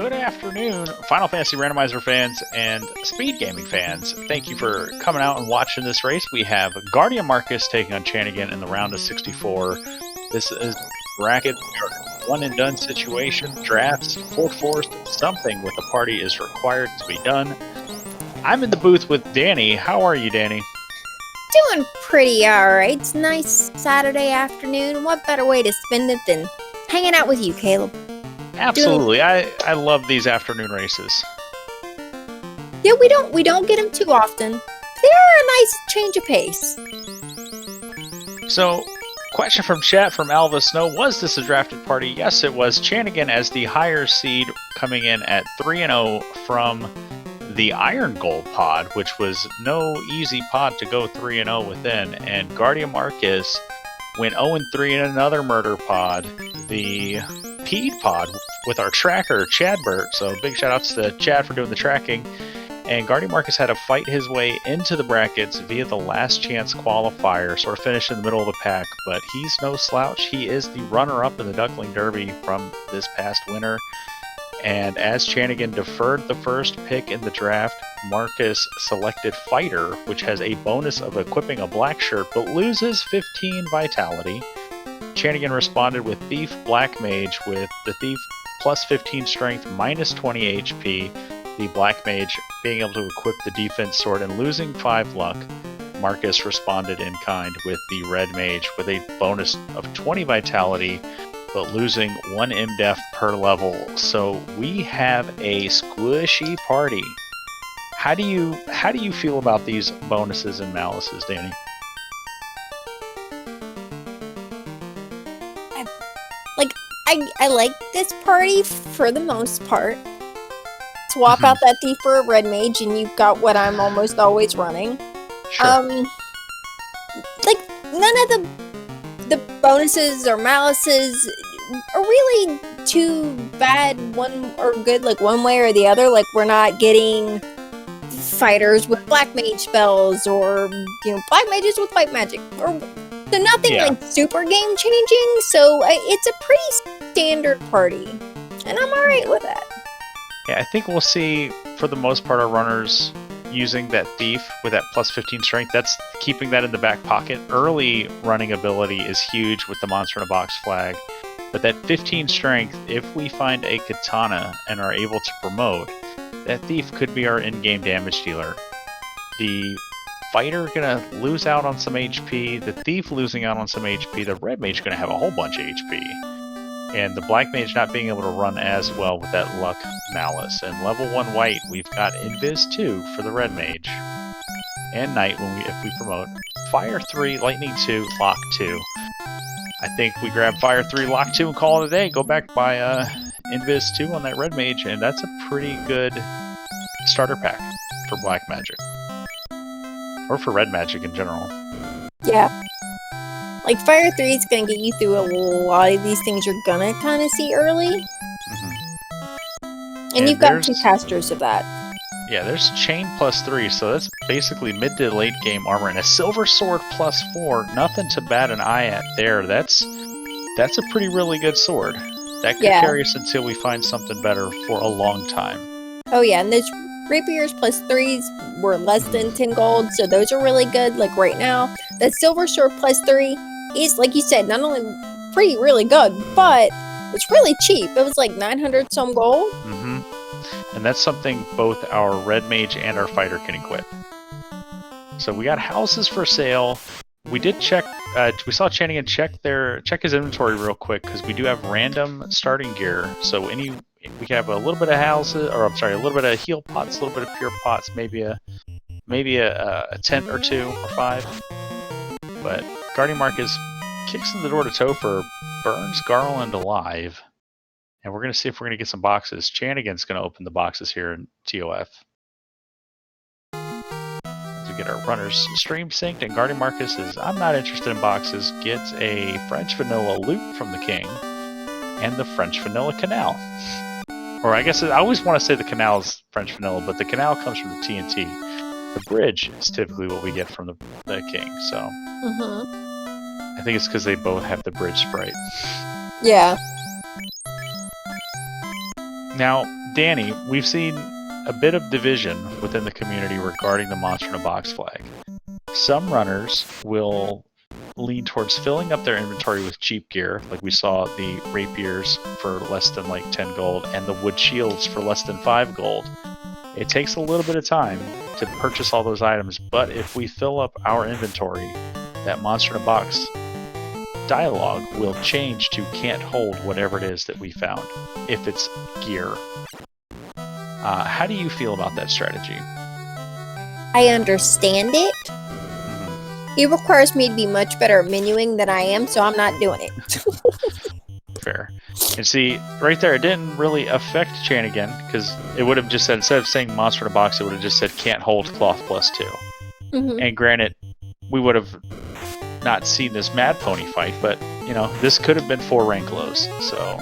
Good afternoon, Final Fantasy Randomizer fans and SpeedGaming fans. Thank you for coming out and watching this race. We have guardianmarcus taking on Chanigan in the round of 64. This is bracket one and done situation. Drafts, full force, something with the party is required to be done. I'm in the booth with Danny. How are you, Danny? Doing pretty alright. It's a nice Saturday afternoon. What better way to spend it than hanging out with you, Caleb? Absolutely. I love these afternoon races. Yeah, we don't get them too often. They are a nice change of pace. So, question from chat from Alva Snow: was this a drafted party? Yes, it was. Chanigan as the higher seed, coming in at 3-0 from the Iron Gold pod, which was no easy pod to go 3-0 within, and guardianmarcus went 0-3 in another murder pod, the Peed pod, with our tracker, Chadbert. So big shout outs to Chad for doing the tracking. And guardianmarcus had to fight his way into the brackets via the last chance qualifier, sort of finished in the middle of the pack, but he's no slouch. He is the runner-up in the Duckling Derby from this past winter. And as Chanigan deferred the first pick in the draft, Marcus selected Fighter, which has a bonus of equipping a black shirt, but loses 15 vitality. Chanigan responded with Thief Black Mage, with the Thief plus 15 strength, minus 20 HP, the Black Mage being able to equip the defense sword and losing 5 luck. Marcus responded in kind with the Red Mage with a bonus of 20 vitality, but losing 1 MDef per level. So we have a squishy party. How do you feel about these bonuses and malices, Danny? I like this party for the most part. Swap out that thief for a red mage and you've got what I'm almost always running. Sure. Like none of the bonuses or malices are really too bad or good, like one way or the other. Like we're not getting fighters with black mage spells or black mages with white magic, or so nothing like super game changing. So it's a pretty standard party, and I'm alright with that. Yeah, I think we'll see for the most part our runners using that thief with that plus 15 strength. That's keeping that in the back pocket. Early running ability is huge with the monster in a box flag, but that 15 strength, if we find a katana and are able to promote, that thief could be our in-game damage dealer. The fighter gonna lose out on some HP, the thief losing out on some HP, the red mage gonna have a whole bunch of HP, and the black mage not being able to run as well with that luck malice. And level 1 white, we've got Invis 2 for the red mage, and Knight if we promote. Fire 3, Lightning 2, Lock 2. I think we grab Fire 3, Lock 2 and call it a day. Go back by Invis 2 on that red mage, and that's a pretty good starter pack for black magic. Or for red magic in general. Yeah. Like, Fire 3 is going to get you through a lot of these things you're going to kind of see early. And you've got 2 casters of that. Yeah, there's Chain plus 3, so that's basically mid to late game armor. And a Silver Sword plus 4, nothing to bat an eye at there. That's a pretty really good sword. That could carry us until we find something better for a long time. Oh yeah, and those Rapiers plus 3s were less than 10 gold, so those are really good. Like right now, that Silver Sword plus 3 is, like you said, not only really good, but it's really cheap. It was like 900 some gold. And that's something both our red mage and our fighter can equip. So we got houses for sale. We did check. We saw Chanigan check his inventory real quick, because we do have random starting gear. So we can have a little bit of houses, or I'm sorry, a little bit of heal pots, a little bit of pure pots, maybe a tent or 2 or 5. But guardianmarcus kicks in the door to Topher, burns Garland alive, and we're going to see if we're going to get some boxes. Chanigan's going to open the boxes here in TOF. As we get our runners stream synced, and guardianmarcus is, I'm not interested in boxes, gets a French vanilla loot from the king, and the French vanilla canal. Or I guess I always want to say the canal is French vanilla, but the canal comes from the TNT. The bridge is typically what we get from the king, so. I think it's because they both have the bridge sprite. Yeah. Now, Danny, we've seen a bit of division within the community regarding the Monster in a Box flag. Some runners will lean towards filling up their inventory with cheap gear, like we saw the rapiers for less than like 10 gold and the wood shields for less than 5 gold. It takes a little bit of time to purchase all those items, but if we fill up our inventory, that Monster in a Box dialogue will change to can't hold whatever it is that we found, if it's gear. How do you feel about that strategy? I understand it. It requires me to be much better at menuing than I am, so I'm not doing it. Fair. And see, right there, it didn't really affect Chanigan, because it would have just said, instead of saying Monster in a Box, it would have just said can't hold cloth +2. And granted, we would have not seen this Mad Pony fight, but, you know, this could have been 4 rank lows, so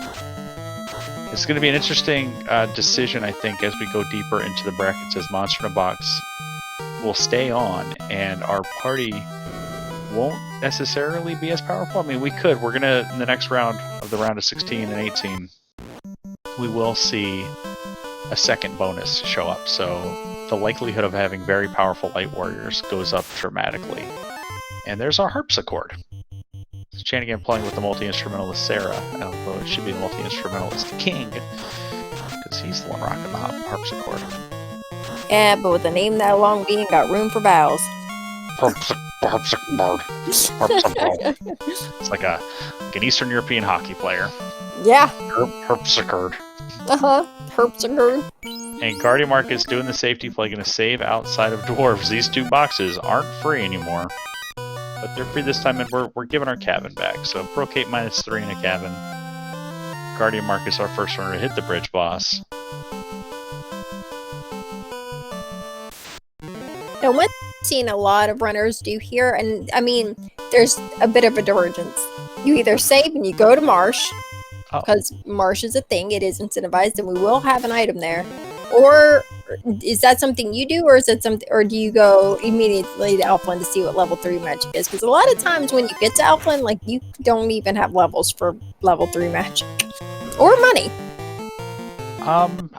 it's going to be an interesting decision, I think, as we go deeper into the brackets, as Monster in a Box will stay on, and our party won't necessarily be as powerful. I mean, we could. We're going to, in the next round of the round of 16 and 18, we will see a second bonus show up, so the likelihood of having very powerful light warriors goes up dramatically. And there's our harpsichord. Chanigan playing with the multi-instrumentalist Sarah, although it should be the multi-instrumentalist King, because he's the one rocking the harpsichord. Yeah, but with a name that long, we ain't got room for vowels. Harpsichord. It's like an Eastern European hockey player. Yeah. Harpsichord. Harpsichord. And guardianmarcus doing the safety play, going to save outside of dwarves. These 2 boxes aren't free anymore, but they're free this time, and we're giving our cabin back. So Brocate -3 in a cabin. guardianmarcus, our first runner to hit the bridge boss. Now, one thing a lot of runners do here, and I mean, there's a bit of a divergence. You either save and you go to Marsh, because Marsh is a thing, it is incentivized, and we will have an item there. Or is that something you do, or is it something, or do you go immediately to Elfland to see what level 3 magic is? Because a lot of times when you get to Elfland, like, you don't even have levels for level 3 magic or money.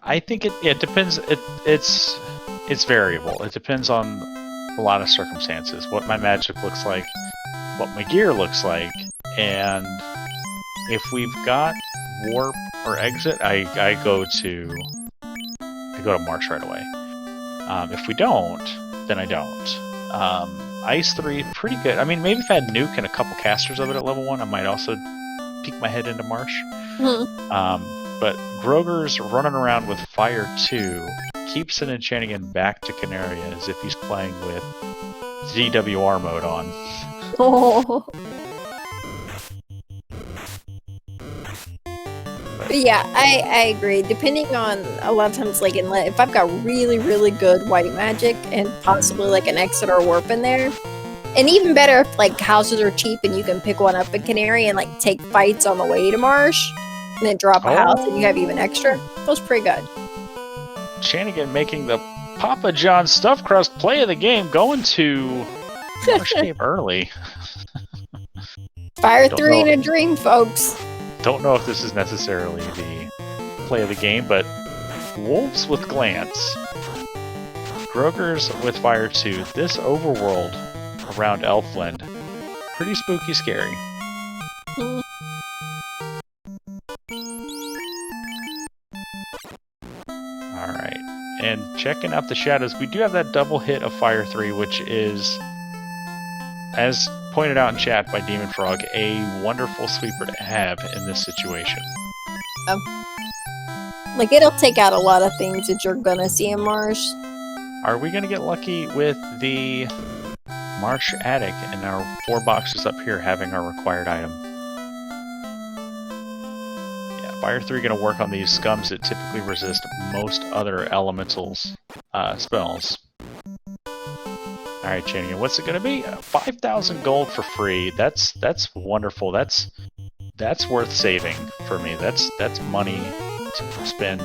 I think it depends. It's variable. It depends on a lot of circumstances. What my magic looks like, what my gear looks like, and if we've got warp or exit, I go to Marsh right away. If we don't, then I don't. Ice 3, pretty good. I mean, maybe if I had Nuke and a couple casters of it at level 1, I might also peek my head into Marsh. But Groger's running around with Fire 2 keeps an Chanigan back to Canaria as if he's playing with DWR mode on. Oh. But yeah, I agree. Depending on, a lot of times, like, if I've got really, really good white magic and possibly like an exit or warp in there, and even better if like houses are cheap and you can pick one up in Canary and like take fights on the way to Marsh, and then drop a house and you have even extra. That's pretty good. Chanigan making the Papa John stuffed crust play of the game, going to Marsh game early. Fire 3 in a dream, folks. Don't know if this is necessarily the play of the game, but Wolves with Glance, Groger's with Fire 2. This overworld around Elfland, pretty spooky, scary. Alright, and checking out the shadows, we do have that double hit of Fire 3, which is, as pointed out in chat by Demon Frog, a wonderful sweeper to have in this situation. Like, it'll take out a lot of things that you're gonna see in Marsh. Are we gonna get lucky with the Marsh Attic and our 4 boxes up here having our required item? Yeah, Fire 3 gonna work on these scums that typically resist most other elementals spells. Alright, Chanigan, what's it gonna be? 5,000 gold for free. That's wonderful. That's worth saving for me. That's money to spend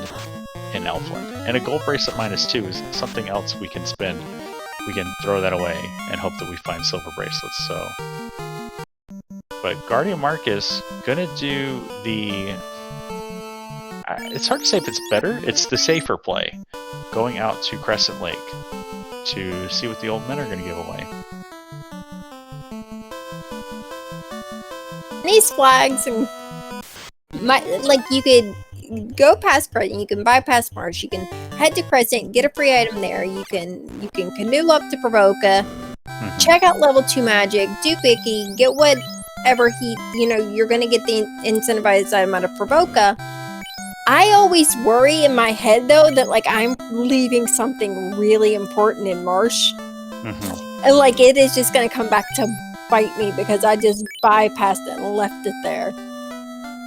in Elfland. And a gold bracelet -2 is something else we can spend. We can throw that away and hope that we find silver bracelets. So, but guardianmarcus gonna do the. It's hard to say if it's better. It's the safer play, going out to Crescent Lake to see what the old men are going to give away. These flags and like you could go past Crescent, you can bypass Marsh, you can head to Crescent, get a free item there. You can canoe up to Provoca, check out level 2 magic, do Vicky, get whatever you're gonna get the incentivized item out of Provoca. I always worry in my head though that like I'm leaving something really important in Marsh. And like it is just gonna come back to bite me because I just bypassed it and left it there.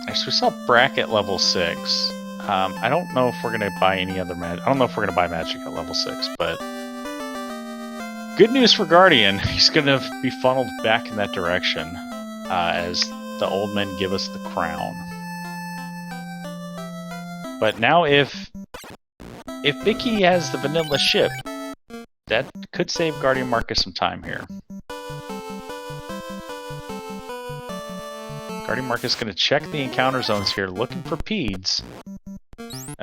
Actually, we saw bracket level 6. I don't know if we're going to buy any other magic. I don't know if we're going to buy magic at level 6, but good news for Guardian. He's going to be funneled back in that direction as the old men give us the crown. But now if Vicky has the vanilla ship, that could save Guardian Marcus some time here. Guardian Marcus is going to check the encounter zones here, looking for Peeds.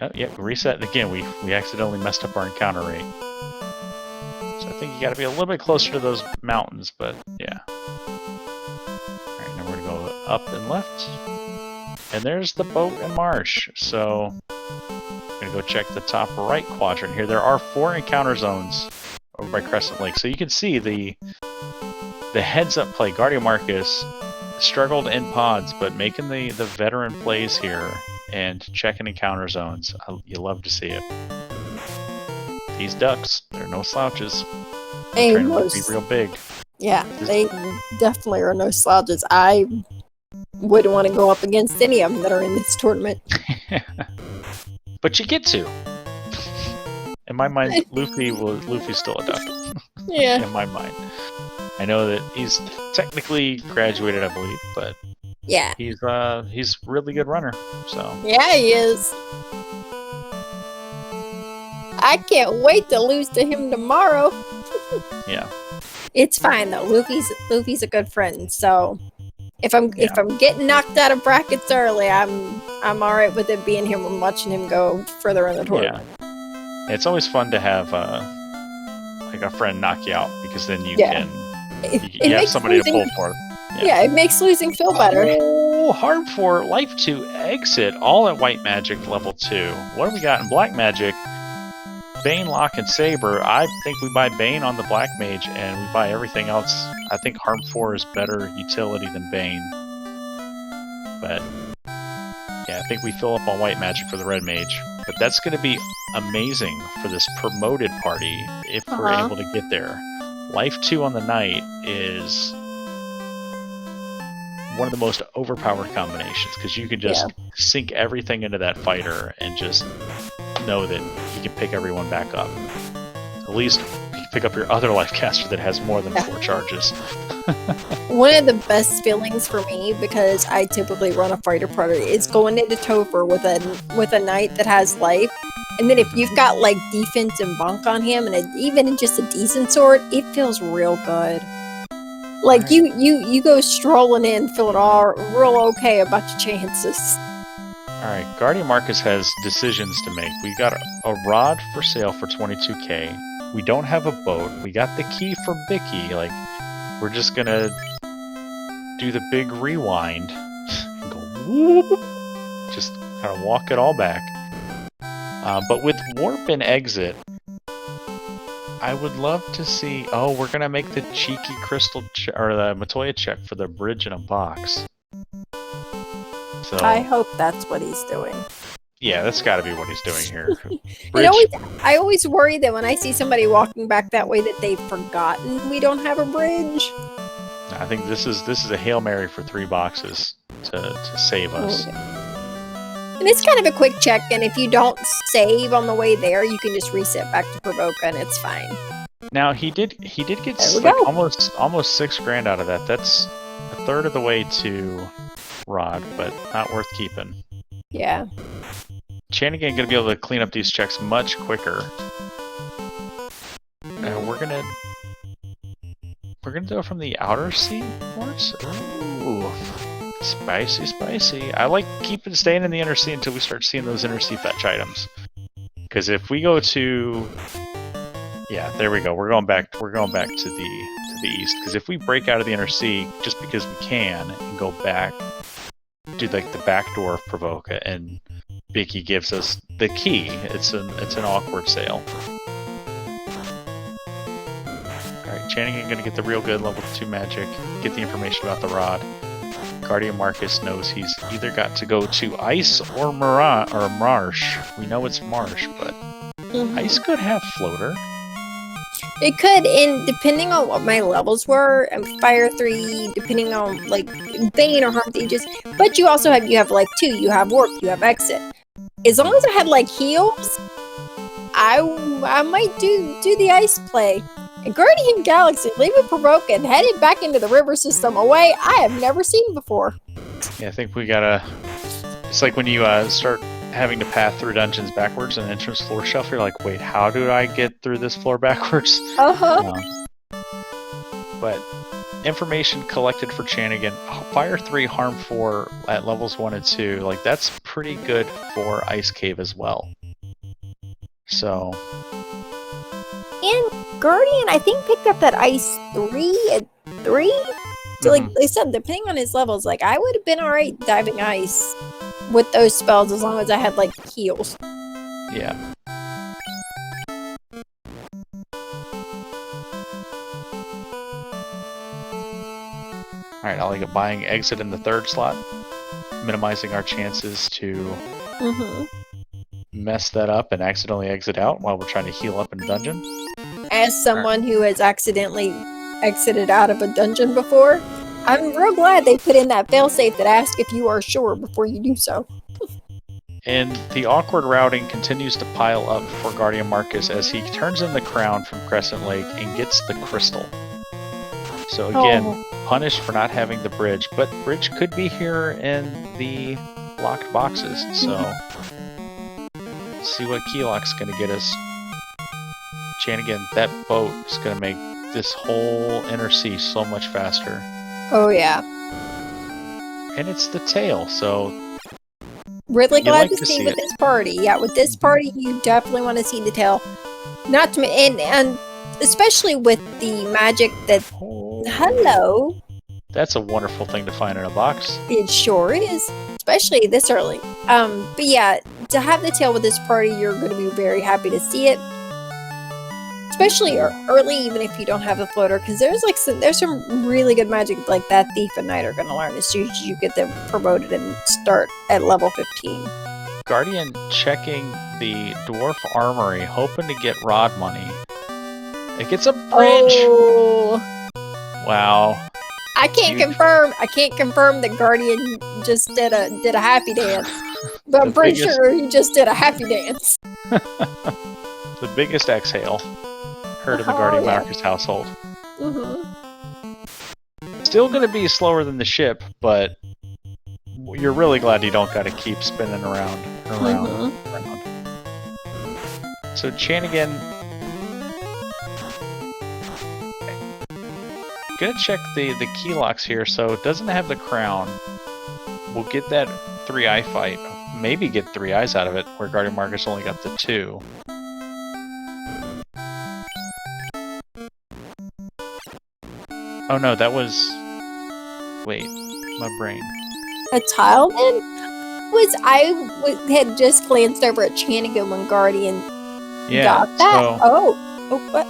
Oh, yeah, reset again. We accidentally messed up our encounter rate. So I think you got to be a little bit closer to those mountains, but yeah. Alright, now we're going to go up and left. And there's the boat and marsh. So I'm going to go check the top right quadrant here. There are 4 encounter zones over by Crescent Lake. So you can see the heads-up play. Guardian Marcus struggled in pods, but making the veteran plays here and checking encounter zones. You love to see it. These ducks, they're no slouches. They're trying to be real big. Yeah, they definitely are no slouches. I wouldn't want to go up against any of them that are in this tournament. But you get to. In my mind, Luffy's still a duck. Yeah. In my mind. I know that he's technically graduated, I believe, but yeah, he's a really good runner. So yeah, he is. I can't wait to lose to him tomorrow. Yeah, it's fine though. Luffy's a good friend. So if I'm getting knocked out of brackets early, I'm all right with it being him and watching him go further in the tournament. Yeah, it's always fun to have like a friend knock you out because then you can. You have somebody to pull for. Yeah, it makes losing feel better. Oh, hard for life to exit, all at white magic level 2. What do we got in black magic? Bane, Lock, and Saber. I think we buy Bane on the black mage, and we buy everything else. I think Harm 4 is better utility than Bane. But yeah, I think we fill up on white magic for the red mage. But that's going to be amazing for this promoted party if we're able to get there. Life 2 on the knight is one of the most overpowered combinations because you can just sink everything into that fighter and just know that you can pick everyone back up. At least you can pick up your other life caster that has more than 4 charges. One of the best feelings for me, because I typically run a fighter party, is going into Topher with a knight that has life. And then if you've got like defense and bunk on him, and even just a decent sword, it feels real good. Like right. you go strolling in, feeling all real okay about your chances. All right, Guardian Marcus has decisions to make. We got a rod for sale for 22k. We don't have a boat. We got the key for Vicky. Like we're just gonna do the big rewind and go whoop, just kind of walk it all back. But with warp and exit, I would love to see. Oh, we're gonna make the cheeky crystal or the Matoya check for the bridge in a box. So I hope that's what he's doing. Yeah, that's got to be what he's doing here. I always worry that when I see somebody walking back that way that they've forgotten we don't have a bridge. I think this is a Hail Mary for 3 boxes to save us. Okay. And it's kind of a quick check, and if you don't save on the way there, you can just reset back to Provoca, and it's fine. Now he did get like almost 6 grand out of that. That's a third of the way to Rod, but not worth keeping. Yeah. Chanigan gonna be able to clean up these checks much quicker. And we're gonna do it from the outer sea ports. Ooh. Spicy, spicy. I like staying in the inner sea until we start seeing those inner sea fetch items. Because if we go to, yeah, there we go. We're going back to the east. Because if we break out of the inner sea just because we can and go back, do like the back door of Provoca, and Beaky gives us the key. It's an awkward sale. All right, Chanigan gonna get the real good level 2 magic. Get the information about the rod. guardianmarcus knows he's either got to go to ice or marsh. We know it's marsh, but ice could have floater. It could, and depending on what my levels were, Fire 3, depending on like Bane or Harm Aegis, but you also have like 2, you have Warp, you have Exit. As long as I had like heals, I might do the ice play. And Guardian Galaxy, leave it Provoke and headed back into the river system, away I have never seen before. Yeah, I think we gotta. It's like when you start having to path through dungeons backwards and entrance floor shelf, you're like, wait, how do I get through this floor backwards? But information collected for Chanigan, Fire 3, Harm 4 at levels 1 and 2, like that's pretty good for Ice Cave as well. So. And Guardian, I think, picked up that Ice 3 at 3. So, like I said, depending on his levels, like I would have been alright diving ice with those spells as long as I had like heals. Yeah. Alright, I like it. Buying exit in the 3rd slot, minimizing our chances to mess that up and accidentally exit out while we're trying to heal up in a dungeon. As someone who has accidentally exited out of a dungeon before, I'm real glad they put in that failsafe that asks if you are sure before you do so. And the awkward routing continues to pile up for guardianmarcus as he turns in the crown from Crescent Lake and gets the crystal. So again, punished for not having the bridge, but bridge could be here in the locked boxes. So let's see what Keylock's going to get us. Chanigan, that boat is going to make this whole inner sea so much faster. Oh yeah. And it's the tail, so really glad to see with this party. Yeah, with this party, you definitely want to see the tail. Not to and especially with the magic that. Hello. That's a wonderful thing to find in a box. It sure is, especially this early. But yeah, to have the tail with this party, you're going to be very happy to see it. Especially early, even if you don't have the floater, because there's some really good magic like that Thief and Knight are going to learn as soon as you get them promoted and start at level 15. Guardian checking the Dwarf Armory, hoping to get rod money. It gets a bridge. Oh. Wow. I can't confirm that Guardian just did a happy dance, but I'm pretty sure he just did a happy dance. The biggest exhale heard in the guardianmarcus household. Still going to be slower than the ship, but you're really glad you don't got to keep spinning around. So Chanigan, gonna check the key locks here. So it doesn't have the crown. We'll get that 3-eye fight. Maybe get 3 eyes out of it, where guardianmarcus only got the 2. Oh no, that was... Wait, my brain. A tile then? I had just glanced over at Chanigan when Guardian got that. So... Oh, what?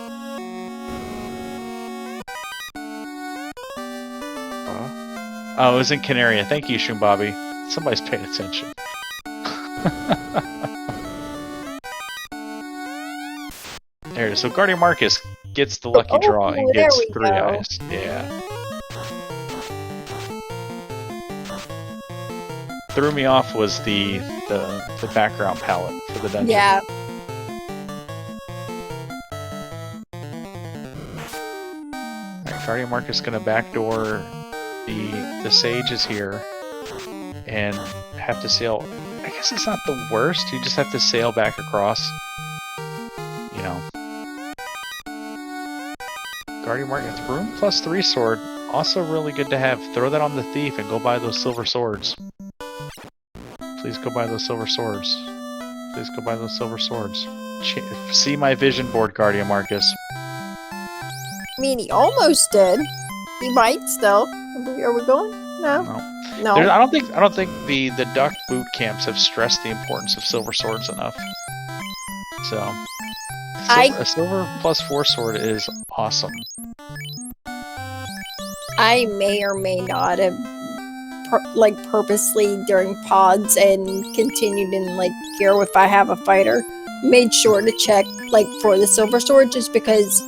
Oh, it was in Canaria. Thank you, Shumbabi. Somebody's paying attention. There it is. So guardianmarcus gets the lucky draw and gets 3 eyes. Yeah. Threw me off was the background palette for the dungeon. Yeah. Alright, guardianmarcus gonna backdoor the sage is here and have to sail. I guess it's not the worst. You just have to sail back across. You know. Guardianmarcus, room plus 3 sword Also really good to have. Throw that on the thief and go buy those silver swords. Please go buy those silver swords. Please go buy those silver swords. See my vision board, Guardian Marcus. I mean, he almost did. He might still. Are we going? No. No. I don't think the duck boot camps have stressed the importance of silver swords enough. So a silver +4 sword is awesome. I may or may not have purposely during pods and continued in gear if I have a fighter, made sure to check for the silver sword, just because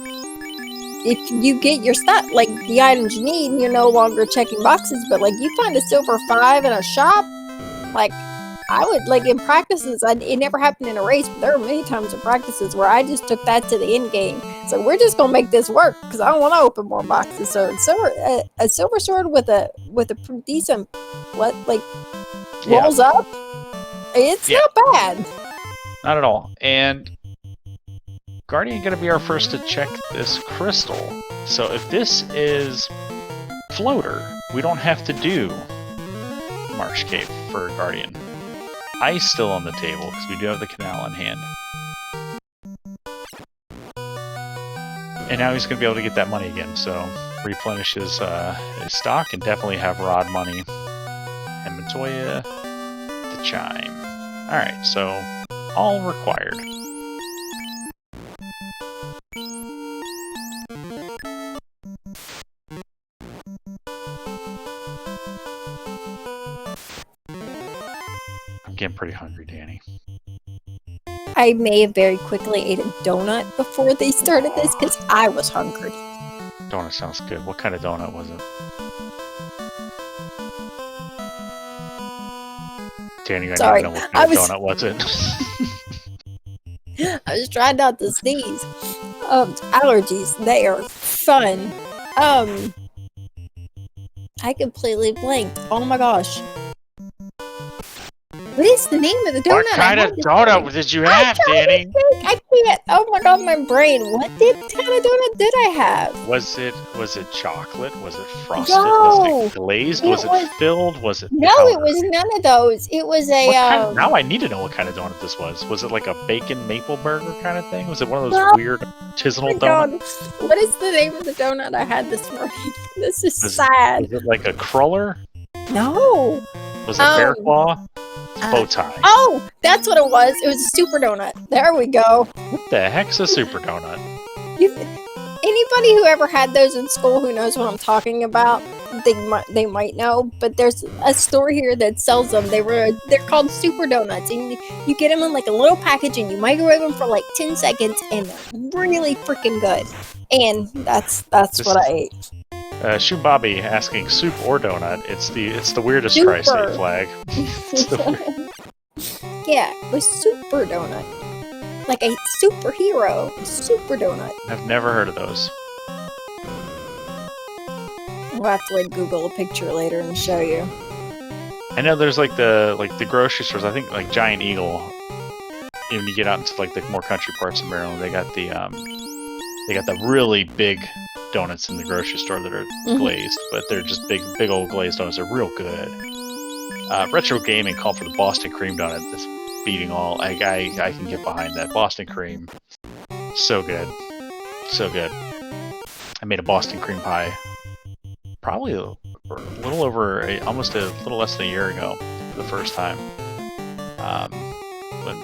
if you get your stuff the items you need and you're no longer checking boxes, but you find a silver 5 in a shop, I would in practices, it never happened in a race, but there were many times in practices where I just took that to the end game. So we're just gonna make this work because I don't want to open more boxes. So a silver sword with a decent rolls up, it's not bad. Not at all. And Guardian gonna be our first to check this crystal. So if this is floater, we don't have to do Marsh Cave for Guardian. Ice still on the table because we do have the canal in hand. And now he's going to be able to get that money again, so replenish his stock and definitely have rod money. And Montoya, the chime. Alright, so all required. I'm getting pretty hungry, Danny. I may have very quickly ate a donut before they started this because I was hungry. Donut sounds good. What kind of donut was it? Danny, I Sorry, didn't know what kind of donut was it. I was trying not to sneeze. Allergies, they are fun. I completely blanked. Oh my gosh. What is the name of the donut? What kind of donut did you have, Danny? I can't. Oh my god, my brain. What kind of donut did I have? Was it chocolate? Was it frosted? No, was it glazed? Was it filled? Was it No, powdered? it was none of those. It was a now I need to know what kind of donut this was. Was it like a bacon maple burger kind of thing? Was it one of those weird artisanal donuts? What is the name of the donut I had this morning? This is sad. Was it like a cruller? No. Was it bear claw? Bow tie. Oh, that's what it was. It was a super donut. There we go. What the heck's a super donut? Anybody who ever had those in school who knows what I'm talking about, they might know. But there's a store here that sells them. They're called super donuts, and you get them in a little package, and you microwave them for 10 seconds, and they're really freaking good. And that's what I ate. Shoe Bobby asking soup or donut. It's the weirdest tri-state flag. Yeah, it was super donut. Like a superhero. Super donut. I've never heard of those. We'll have to Google a picture later and show you. I know there's the grocery stores. I think Giant Eagle. When you get out into the more country parts of Maryland, they got the really big donuts in the grocery store that are glazed, but they're just big old glazed donuts. They're real good. Retro Gaming called for the Boston cream donut. That's beating all. I can get behind that. Boston cream, so good, so good. I made a Boston cream pie probably a little over, almost a little less than a year ago, for the first time, when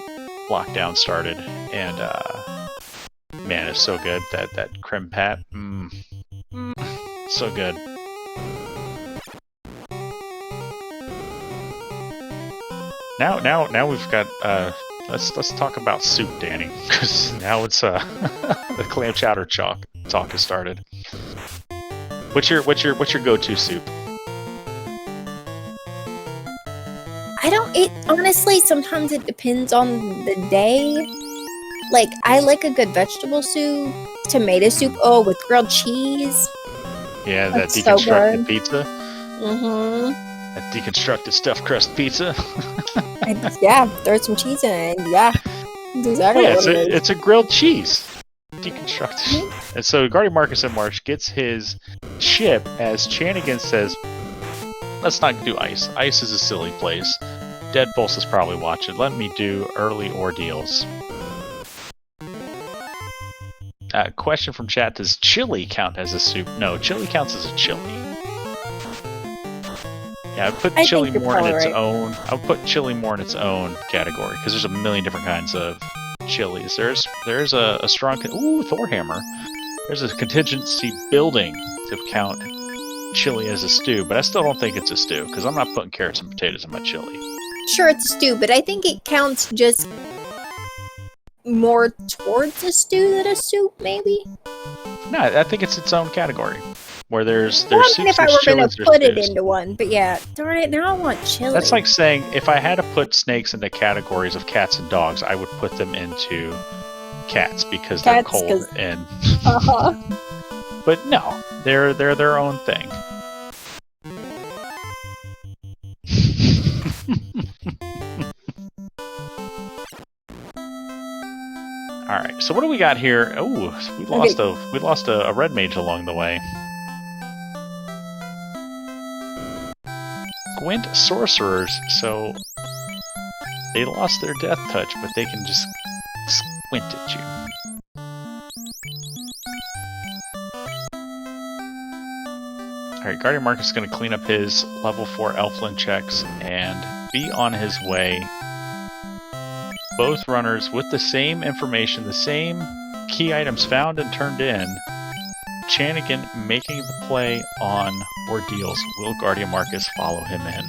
lockdown started, and man, it's so good. That creme pat, so good. Now we've got. Let's talk about soup, Danny, because now it's the clam chowder talk has started. What's your go-to soup? Honestly, sometimes it depends on the day. I like a good vegetable soup, tomato soup, with grilled cheese. Yeah, that deconstructed pizza. Mm-hmm. That deconstructed stuffed crust pizza. Yeah, throw some cheese in it, and yeah. That's exactly what it is. It's a grilled cheese. Deconstructed. And so Guardian Marcus in March gets his chip as Chanigan says, let's not do ice. Ice is a silly place. Dead Pulse is probably watching. Let me do early ordeals. Question from chat, does chili count as a soup? No, chili counts as a chili. Yeah, I put chili more in its own. I would put chili more in its own category because there's a million different kinds of chilies. There's a strong Thorhammer. There's a contingency building to count chili as a stew, but I still don't think it's a stew because I'm not putting carrots and potatoes in my chili. Sure, it's a stew, but I think it counts just more towards a stew than a soup, maybe. No, I think it's its own category. Where there's well, soups, if I were going to put it stews. into one, but yeah, now I want chili. That's like saying if I had to put snakes into categories of cats and dogs, I would put them into cats because they're cold and. But no, they're their own thing. All right, so what do we got here? Oh, we lost a red mage along the way. Gwent sorcerers, so they lost their death touch, but they can just squint at you. Alright, guardianmarcus is going to clean up his level 4 Elflin checks and be on his way. Both runners with the same information, the same key items found and turned in. Chanigan making the play on Ordeals. Will guardianmarcus follow him in?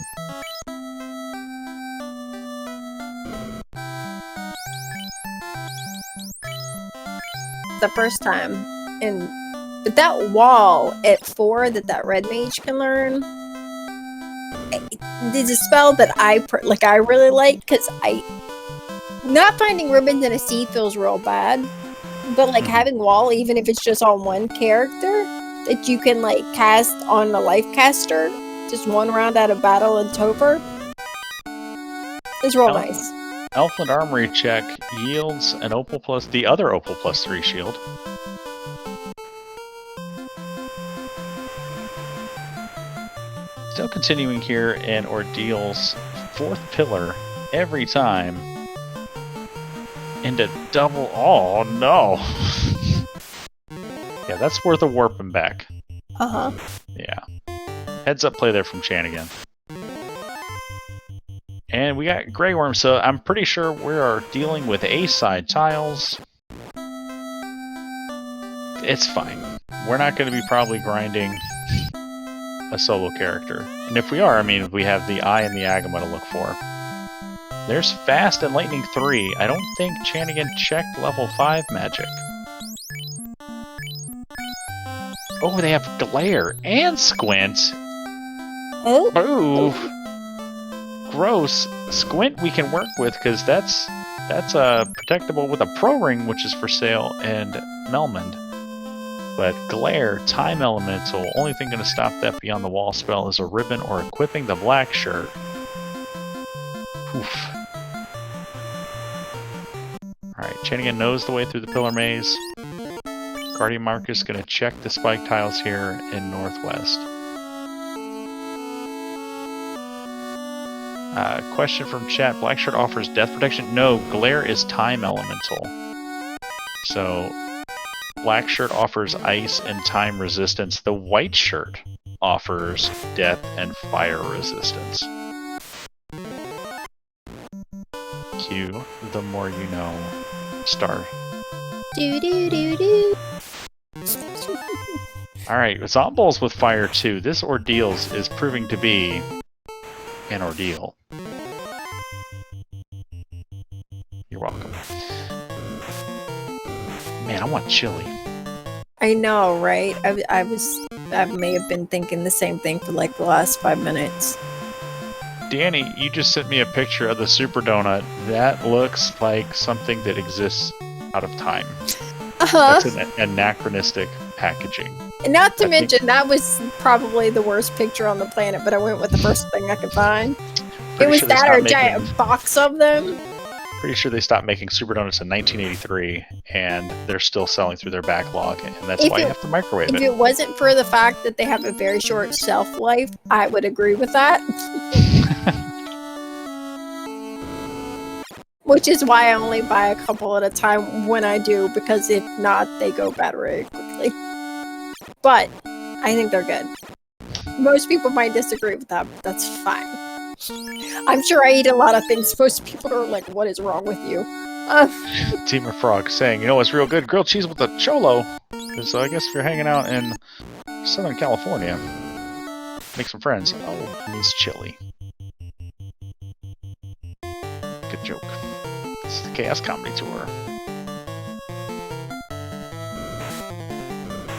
The first time, but that wall at 4 that red mage can learn is a spell that I really like because not finding ribbons in a sea feels real bad. But, like, having wall, even if it's just on one character, that you can, like, cast on a life caster, just one round out of battle and it's over, is real nice. Elfland Armory check yields an Opal plus, the other Opal plus 3 shield. Still continuing here in Ordeals, 4th pillar every time. Into double. Oh no! Yeah, that's worth a warp and back. Yeah. Heads up play there from Chanigan. And we got Grey Worm, so I'm pretty sure we are dealing with A-side tiles. It's fine. We're not going to be probably grinding a solo character. And if we are, I mean, we have the Eye and the Agama to look for. There's Fast and Lightning 3. I don't think Chanigan checked level 5 magic. Oh, they have Glare and Squint. Oh. Ooh. Gross. Squint we can work with because that's protectable with a Pro Ring, which is for sale, and Melmond. But Glare, Time Elemental, only thing going to stop that beyond the wall spell is a ribbon or equipping the black shirt. Oof. Alright, Chanigan knows the way through the Pillar Maze. guardianmarcus going to check the spike tiles here in Northwest. Question from chat. Blackshirt offers death protection? No, Glare is Time Elemental. So, Blackshirt offers ice and time resistance. The white shirt offers death and fire resistance. Q, the more you know, star. Do. Alright, Zomballs with fire too. This Ordeals is proving to be an ordeal. You're welcome. Man, I want chili. I know, right? I may have been thinking the same thing for like the last 5 minutes. Danny, you just sent me a picture of the Super Donut. That looks like something that exists out of time. That's an anachronistic packaging. And not to mention, that was probably the worst picture on the planet, but I went with the first thing I could find. It was that or a giant box of them. Pretty sure they stopped making Super Donuts in 1983, and they're still selling through their backlog, and that's why you have to microwave it. If it wasn't for the fact that they have a very short shelf life, I would agree with that. Which is why I only buy a couple at a time when I do, because if not, they go bad very quickly. But I think they're good. Most people might disagree with that, but that's fine. I'm sure I eat a lot of things. Most people are like, what is wrong with you? Team of Frog saying, you know what's real good? Grilled cheese with a cholo. Because I guess if you're hanging out in Southern California, make some friends. Oh, it means chili. Good joke. It's the Chaos Comedy Tour.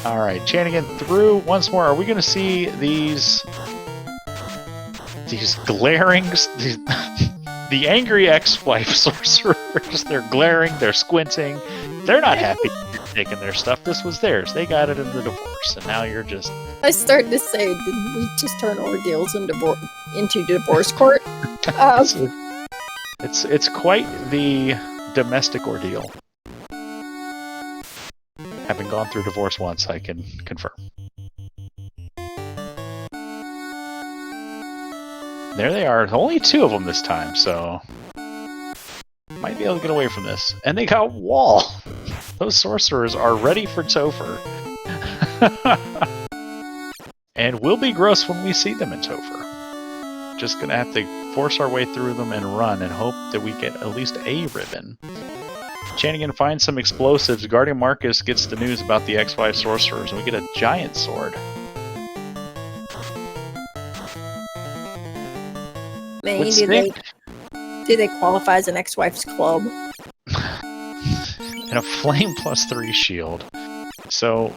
Alright, Chanigan through once more. Are we going to see these glaring... the angry ex-wife sorcerers? They're glaring, they're squinting. They're not happy you're taking their stuff. This was theirs. They got it in the divorce, and now you're just... I started to say, didn't we just turn Ordeals into divorce court? It's quite the domestic ordeal. Having gone through divorce once, I can confirm. There they are. Only 2 of them this time, so might be able to get away from this. And they got Wall. Those sorcerers are ready for Topher. And we'll be gross when we see them in Topher. Just gonna have to force our way through them and run and hope that we get at least a ribbon. Chanigan finds some explosives. guardianmarcus gets the news about the X5 sorcerers, and we get a giant sword. Man, do they qualify as an ex-wife's club? And a flame +3 shield. So,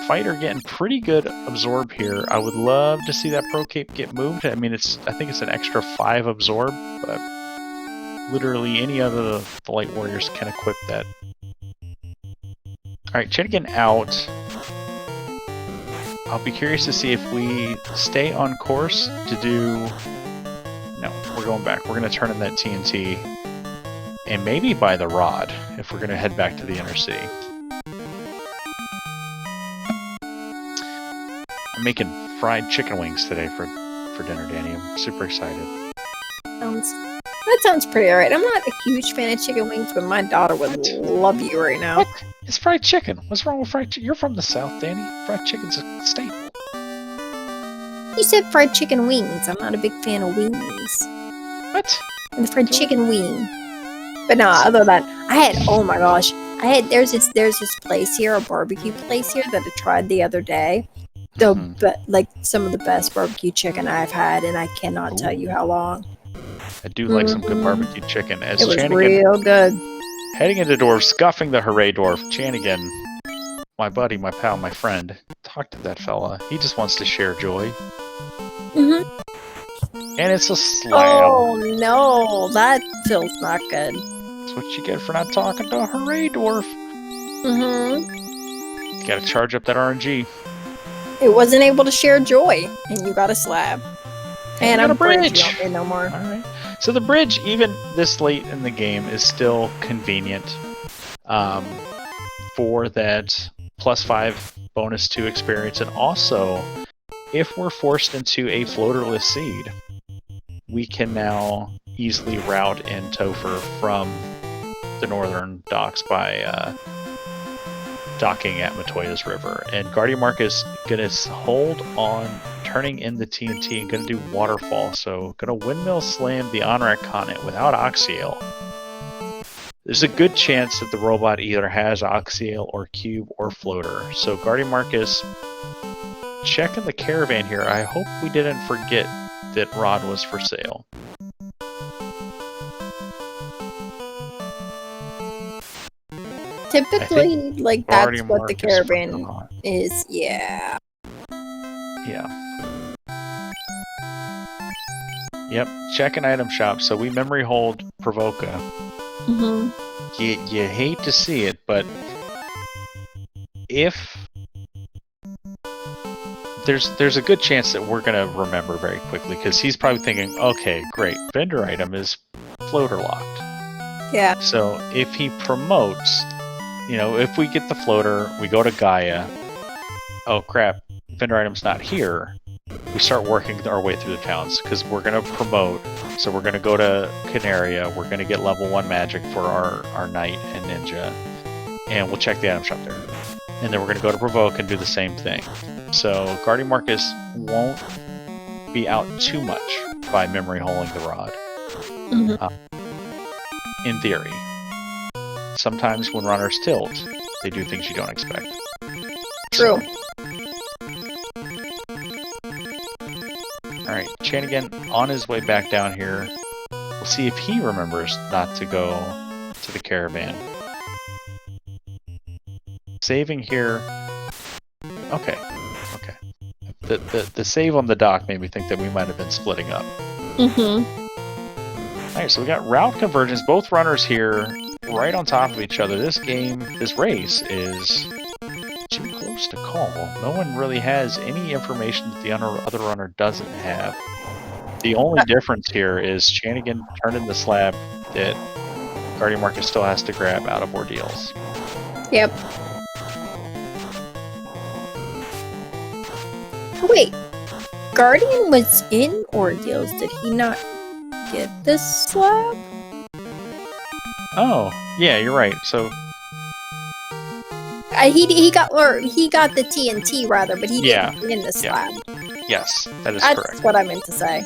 fighter getting pretty good absorb here. I would love to see that pro cape get moved. I mean, I think it's an extra 5 absorb, but literally any other the light warriors can equip that. Alright, Chanigan out. I'll be curious to see if we stay on course to do... No, we're going back. We're going to turn in that TNT and maybe buy the rod if we're going to head back to the inner city. I'm making fried chicken wings today for dinner, Danny. I'm super excited. That sounds pretty alright. I'm not a huge fan of chicken wings, but my daughter would love you right now. What? It's fried chicken. What's wrong with fried chicken? You're from the South, Danny. Fried chicken's a staple. You said fried chicken wings. I'm not a big fan of wings. What? And the fried chicken wing. But no, other than that, oh my gosh. There's this place here, a barbecue place here that I tried the other day. Like some of the best barbecue chicken I've had, and I cannot tell you how long. I do like some good barbecue chicken. As it was Chanigan, real good. Heading into dwarf, scuffing the hooray dwarf. Chanigan, my buddy, my pal, my friend. Talk to that fella. He just wants to share joy. And it's a slam. Oh no, that feels not good. That's what you get for not talking to hooray dwarf. You gotta charge up that RNG. It wasn't able to share joy, and you got a slab. And I'm a bridge. You don't need no more. Alright. So the bridge, even this late in the game, is still convenient for that +5 bonus to experience. And also, if we're forced into a floaterless seed, we can now easily route in Topher from the northern docks by docking at Matoya's River. And guardianmarcus gonna hold on turning in the TNT and gonna do waterfall, so gonna windmill slam the Onrak continent without Oxiel. There's a good chance that the robot either has Oxiel or Cube or Floater. So guardianmarcus checking the caravan here. I hope we didn't forget that Rod was for sale. Typically, like, that's what the caravan is, yeah. Yep, check an item shop. So we memory hold Provoca. You hate to see it, but if there's a good chance that we're gonna remember very quickly, because he's probably thinking, okay, great, vendor item is floater locked. Yeah. So if he promotes, if we get the floater, we go to Gaia. Oh crap, vendor item's not here. We start working our way through the towns because we're going to promote. So we're going to go to Canaria. We're going to get level 1 magic for our knight and ninja. And we'll check the item shop there. And then we're going to go to provoke and do the same thing. So guardianmarcus won't be out too much by memory holding the rod. In theory. Sometimes when runners tilt, they do things you don't expect. True. Alright, Chanigan on his way back down here. We'll see if he remembers not to go to the caravan. Saving here. Okay. The save on the dock made me think that we might have been splitting up. Alright, so we got route convergence, both runners here, right on top of each other. This race is too close to call. No one really has any information that the other runner doesn't have. The only difference here is Chanigan turned in the slab that guardianmarcus still has to grab out of Ordeals. Yep. Wait, Guardian was in Ordeals. Did he not get this slab? Oh, yeah, you're right. So he got the TNT rather, but he didn't get in the slab. Yes, that is That's correct. That's what I meant to say.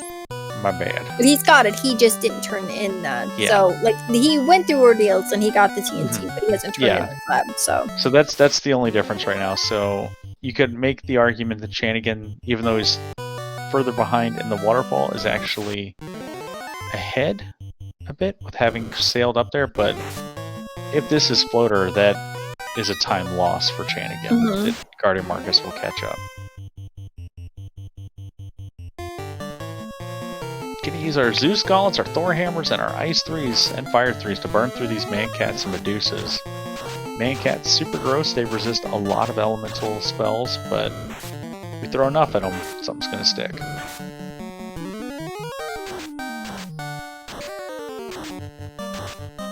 My bad. But he's got it. He just didn't turn in that. Yeah. So like he went through Ordeals and he got the TNT, but he hasn't turned in the slab. So that's the only difference right now. So you could make the argument that Chanigan, even though he's further behind in the waterfall, is actually ahead a bit with having sailed up there. But if this is floater, that is a time loss for Chanigan. That guardianmarcus will catch up. Gonna use our Zeus gauntlets, our Thor hammers, and our ice 3s and fire 3s to burn through these man-cats and Medusas. Man-cats, super gross, they resist a lot of elemental spells, but if we throw enough at them, something's gonna stick.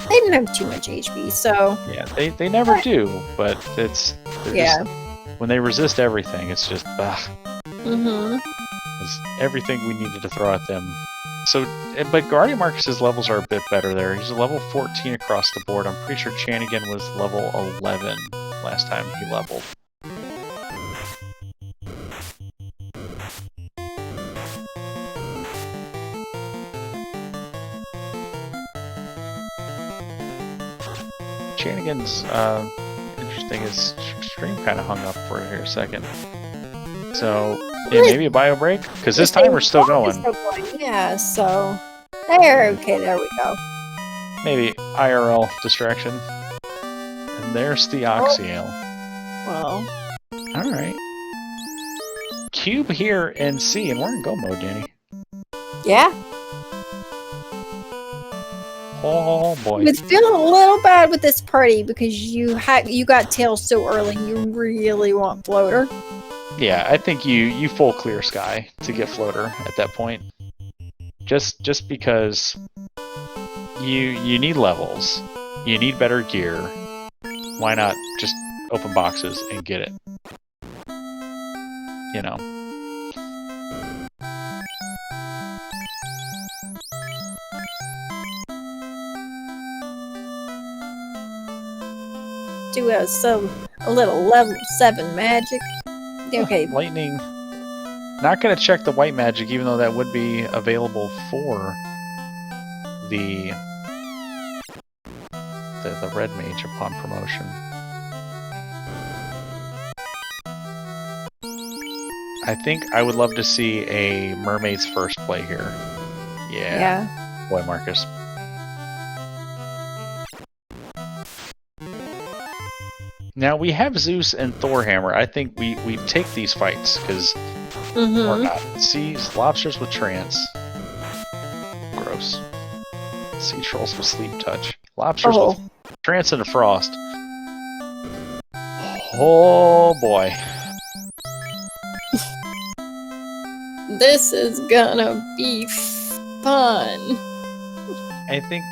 They didn't have too much HP, so... Yeah, they never do, but just, when they resist everything, it's just, ugh. It's everything we needed to throw at them. So, but guardianmarcus's levels are a bit better there. He's a level 14 across the board. I'm pretty sure Chanigan was level 11 last time he leveled. Chanigan's interesting. His stream kind of hung up for it here a second. So, yeah, maybe a bio break? Because this timer's still going. Yeah, so... Okay, there we go. Maybe IRL distraction. And there's the Oxyale. Well... Alright. Cube here in C, and we're in go mode, Danny. Yeah. Oh boy. It's feeling a little bad with this party because you got tails so early. You really want floater. Yeah, I think you full clear sky to get floater at that point. Just because you need levels, you need better gear. Why not just open boxes and get it? You know. Do a little level 7 magic. Okay. Lightning. Not going to check the white magic, even though that would be available for the red mage upon promotion. I think I would love to see a mermaid's first play here. Yeah. Boy, Marcus. Now we have Zeus and Thor hammer. I think we take these fights because we're not. Seas, lobsters with trance. Gross. Sea trolls with sleep touch. Lobsters with trance and a frost. Oh boy. This is gonna be fun. I think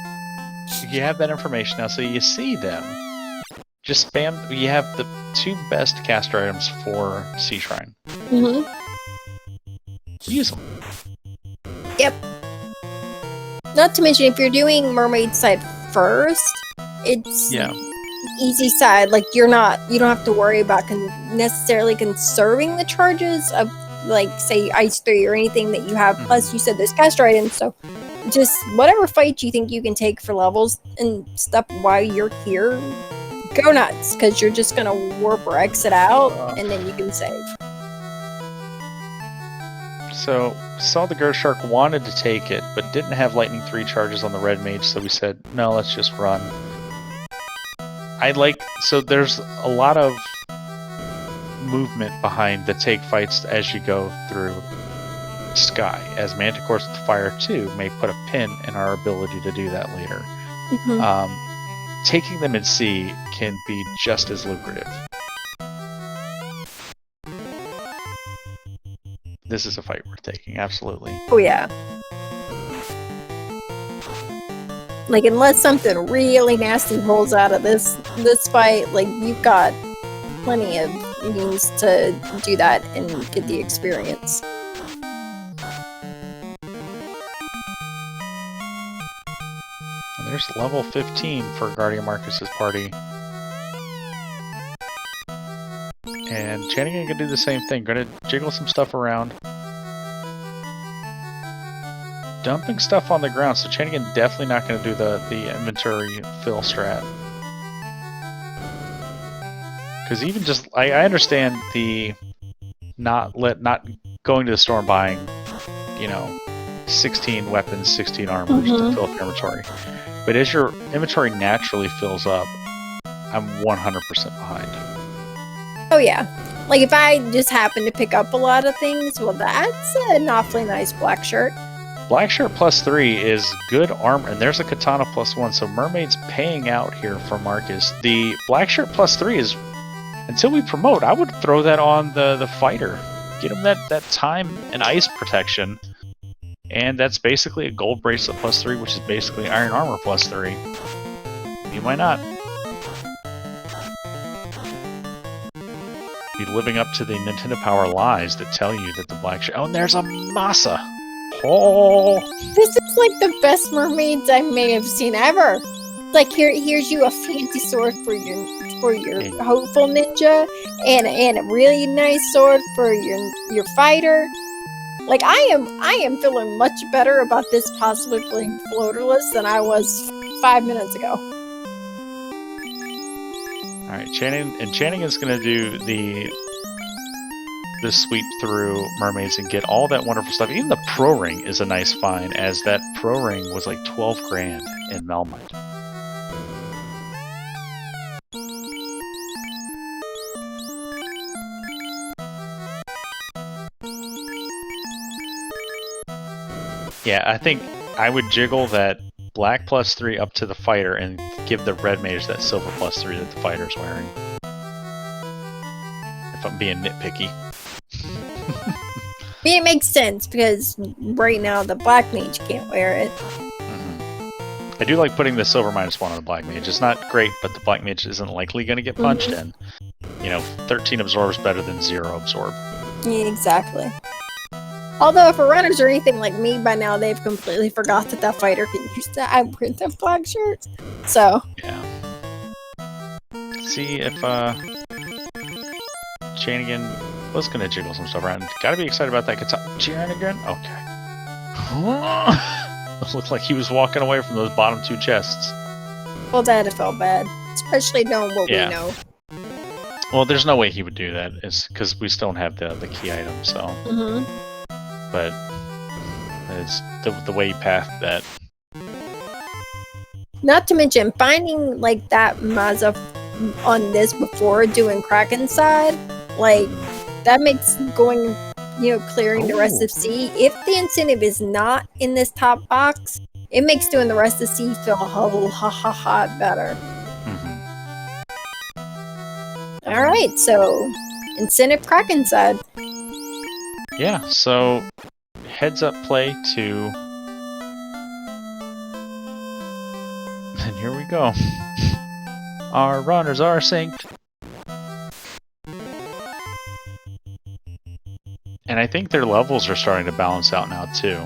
you have that information now, so you see them. Just spam. You have the 2 best caster items for Sea Shrine. Mm-hmm. Use them. Yep. Not to mention, if you're doing mermaid side first, it's easy side. Like you don't have to worry about necessarily conserving the charges of, like, say, Ice 3 or anything that you have. Mm-hmm. Plus, you said there's caster items, so just whatever fight you think you can take for levels and stuff while you're here, go nuts, because you're just gonna warp or exit out, and then you can save. So, saw the Ghost Shark wanted to take it, but didn't have Lightning 3 charges on the Red Mage, so we said, no, let's just run. So there's a lot of movement behind the take fights as you go through Sky, as Manticores with Fire 2 may put a pin in our ability to do that later. Mm-hmm. Taking them in sea can be just as lucrative. This is a fight worth taking, absolutely. Oh yeah. Like, unless something really nasty rolls out of this fight, like, you've got plenty of means to do that and get the experience. And there's level 15 for guardianmarcus's party. And Chanigan can do the same thing. Gonna jiggle some stuff around. Dumping stuff on the ground, so Chanigan definitely not going to do the inventory fill strat. Because even just, I understand the not going to the store and buying, 16 weapons, 16 armors to fill up your inventory. But as your inventory naturally fills up, I'm 100% behind. Oh yeah. Like, if I just happen to pick up a lot of things, well, that's an awfully nice black shirt. Black shirt +3 is good armor, and there's a katana +1, so Mermaid's paying out here for Marcus. The black shirt +3 is, until we promote, I would throw that on the fighter. Get him that time and ice protection, and that's basically a gold bracelet +3, which is basically iron armor +3. You might not be living up to the Nintendo Power lies that tell you that the black shirt... Oh, and there's a Masa! Oh! This is like the best mermaids I may have seen ever. Like, here's you a fancy sword for your hopeful ninja, and a really nice sword for your fighter. Like, I am feeling much better about this possibly being floaterless than I was 5 minutes ago. All right, Chanigan's gonna do the sweep through mermaids and get all that wonderful stuff. Even the pro ring is a nice find, as that pro ring was like 12 grand in Melmite. Yeah, I think I would jiggle that black +3 up to the fighter and give the red mage that silver +3 that the fighter's wearing. If I'm being nitpicky. It makes sense, because right now the black mage can't wear it. I do like putting the silver -1 on the black mage. It's not great, but the black mage isn't likely going to get punched in. 13 absorbs better than 0 absorb. Yeah, exactly. Although for runners or anything like me, by now they've completely forgot that fighter can use the print of black shirts. So yeah. See if Chanigan was gonna jiggle some stuff around. Gotta be excited about that katana. Chanigan? Okay. It looked like he was walking away from those bottom 2 chests. Well, that'd have felt bad. Especially knowing what we know. Well, there's no way he would do that, because we still don't have the key item, so. But it's the way he pathed that. Not to mention, finding like that Mazza on this before doing Kraken side, like, that makes going, clearing the rest of C. If the incentive is not in this top box, it makes doing the rest of C feel a whole lot better. Alright, so incentive Kraken side. Yeah, so heads up play to... And here go. Our runners are synced. And I think their levels are starting to balance out now too.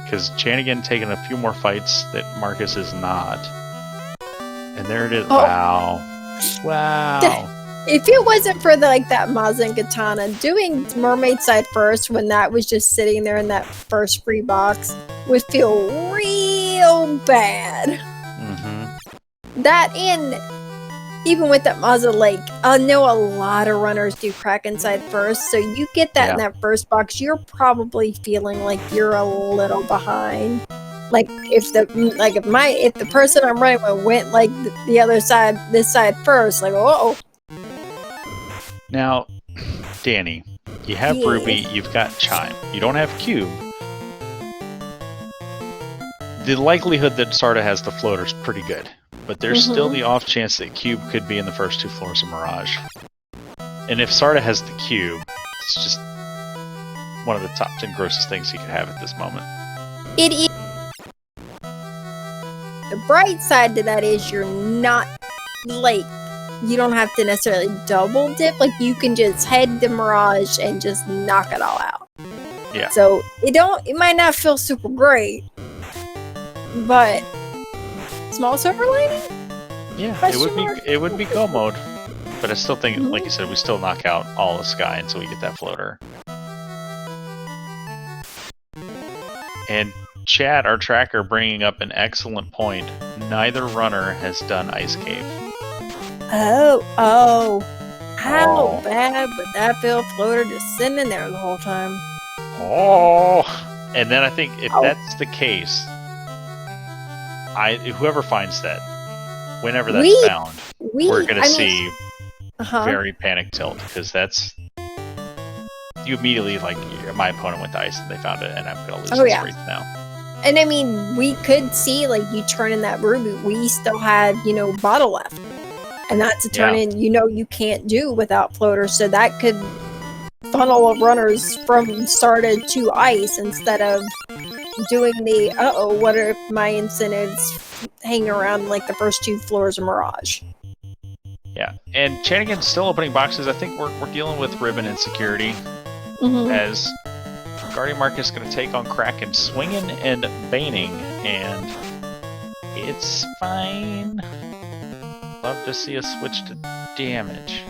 Because Chanigan taking a few more fights that Marcus is not. And there it is. Oh. Wow. Wow. If it wasn't for that Maza and Katana, doing Mermaid side first when that was just sitting there in that first free box would feel real bad. Mm-hmm. That, and even with that Maza Lake, I know a lot of runners do crack inside first, so you get that in that first box, you're probably feeling like you're a little behind. Like if the person I'm running with went like the other side, this side first, like oh. Now, Danny, you have Ruby, you've got Chime, you don't have Cube. The likelihood that Sarda has the floater is pretty good. But there's still the off chance that Cube could be in the first 2 floors of Mirage. And if Sarda has the Cube, it's just one of the top 10 grossest things he could have at this moment. It is. The bright side to that is you're not, you don't have to necessarily double dip. Like, you can just head to Mirage and just knock it all out. Yeah. So, it might not feel super great, but small silver lining? Yeah, it would be go mode. But I still think, like you said, we still knock out all of Sky until we get that floater. And Chad, our tracker, bringing up an excellent point. Neither runner has done Ice Cave. Oh. How bad would that feel, floater just sitting in there the whole time? Oh. And then I think if that's the case, whoever finds that, whenever that's found, we're going to see very panic tilt, because that's... You immediately, my opponent went to ice and they found it, and I'm going to lose this race now. And I mean, we could see, you turn in that Ruby, we still had, bottle left. And that's a turn in, you can't do without floaters, so that could funnel of runners from started to ice instead of doing the what if my incentives hang around the first 2 floors of Mirage. Yeah, and Chanigan's still opening boxes. I think we're dealing with ribbon insecurity as guardianmarcus is going to take on Kraken swinging and baning, and it's fine. Love to see us switch to damage.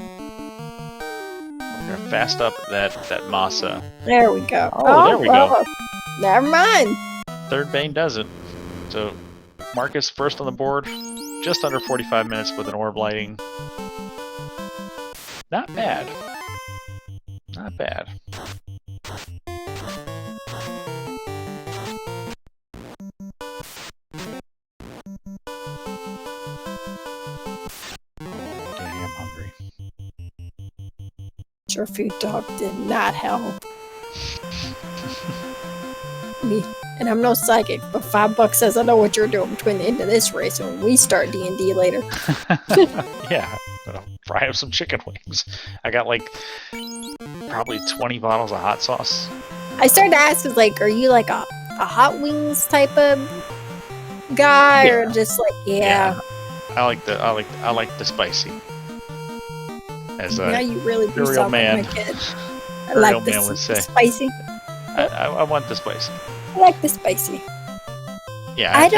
We're going to fast up that Masa. There we go. Oh, there we go. Never mind. Third Bane does it. So Marcus first on the board, just under 45 minutes with an orb lighting. Not bad. Not bad. Oh, dang, I'm hungry. Your food dog did not help. And I'm no psychic, but $5 says I know what you're doing between the end of this race and when we start D&D later. Yeah, I'll fry up some chicken wings. I got probably 20 bottles of hot sauce. I started to ask, are you a hot wings type of guy, or just I like the spicy. As now you really do real sound man, like my kid. I real like man would say. Spicy. I want the spicy. I like the spicy. Yeah, I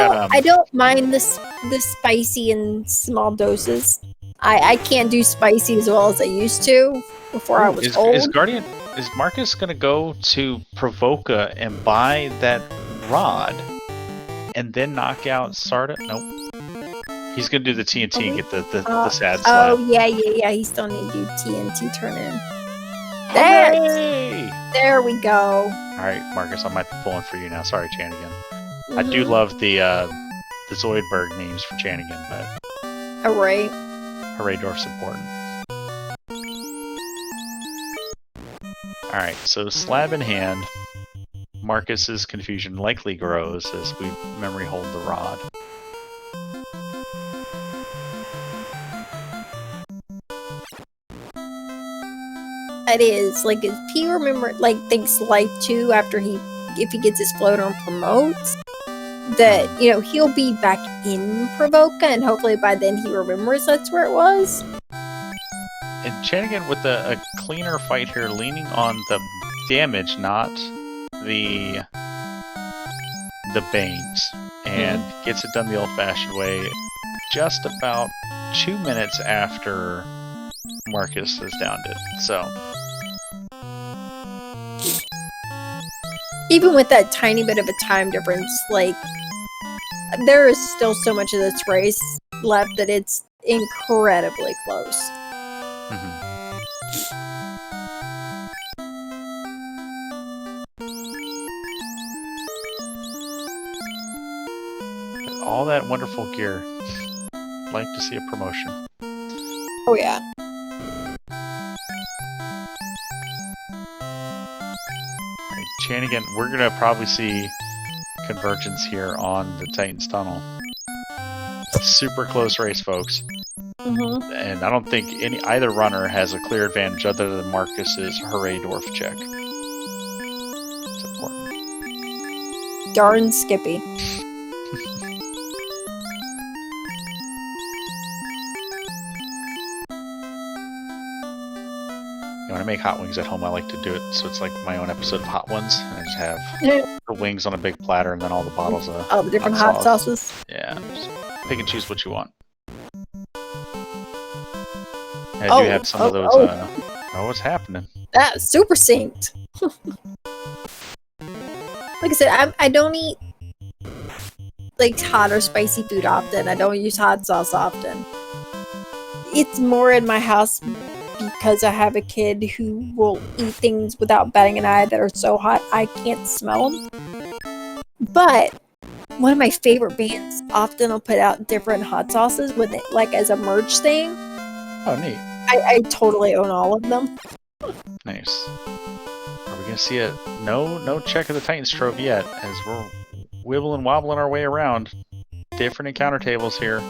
don't mind the spicy in small doses. I can't do spicy as well as I used to before I was old. Is Marcus gonna go to Provoca and buy that rod and then knock out Sarda? Nope. He's gonna do the TNT and get the sad slap. Oh yeah. He still need to do TNT turn in. There we go. All right, Marcus, I might be pulling for you now. Sorry, Chanigan. I do love the Zoidberg names for Chanigan, but Hooray. Hooray Dwarf's important. Alright, so slab in hand, Marcus's confusion likely grows as we memory hold the rod. It is. If he thinks life too if he gets his floater and promotes, that, you know, he'll be back in Provoca, and hopefully by then he remembers that's where it was. And Chanigan with a cleaner fight here, leaning on the damage, not the Banes, and gets it done the old-fashioned way just about 2 minutes after Marcus has downed it. So even with that tiny bit of a time difference, like, there is still so much of this race left that it's incredibly close. All that wonderful gear. Like to see a promotion. Oh yeah. Right, Chanigan, we're gonna probably see Convergence here on the Titan's Tunnel. Super close race, folks. And I don't think either runner has a clear advantage other than Marcus's Hooray Dwarf check. It's important. Darn Skippy. When I make hot wings at home, I like to do it so it's like my own episode of Hot Ones. I just have the wings on a big platter and then all the bottles of all the different hot sauces. Yeah, just pick and choose what you want. I do have some of those. Oh, what's happening? That's super synced. Like I said, I don't eat like hot or spicy food often. I don't use hot sauce often. It's more in my house because I have a kid who will eat things without batting an eye that are so hot I can't smell them. But one of my favorite bands often will put out different hot sauces with it, like as a merch thing. Oh, neat. I totally own all of them. Nice. Are we gonna see a no check of the Titan's Trove yet? As we're wibbling wobbling our way around different encounter tables here.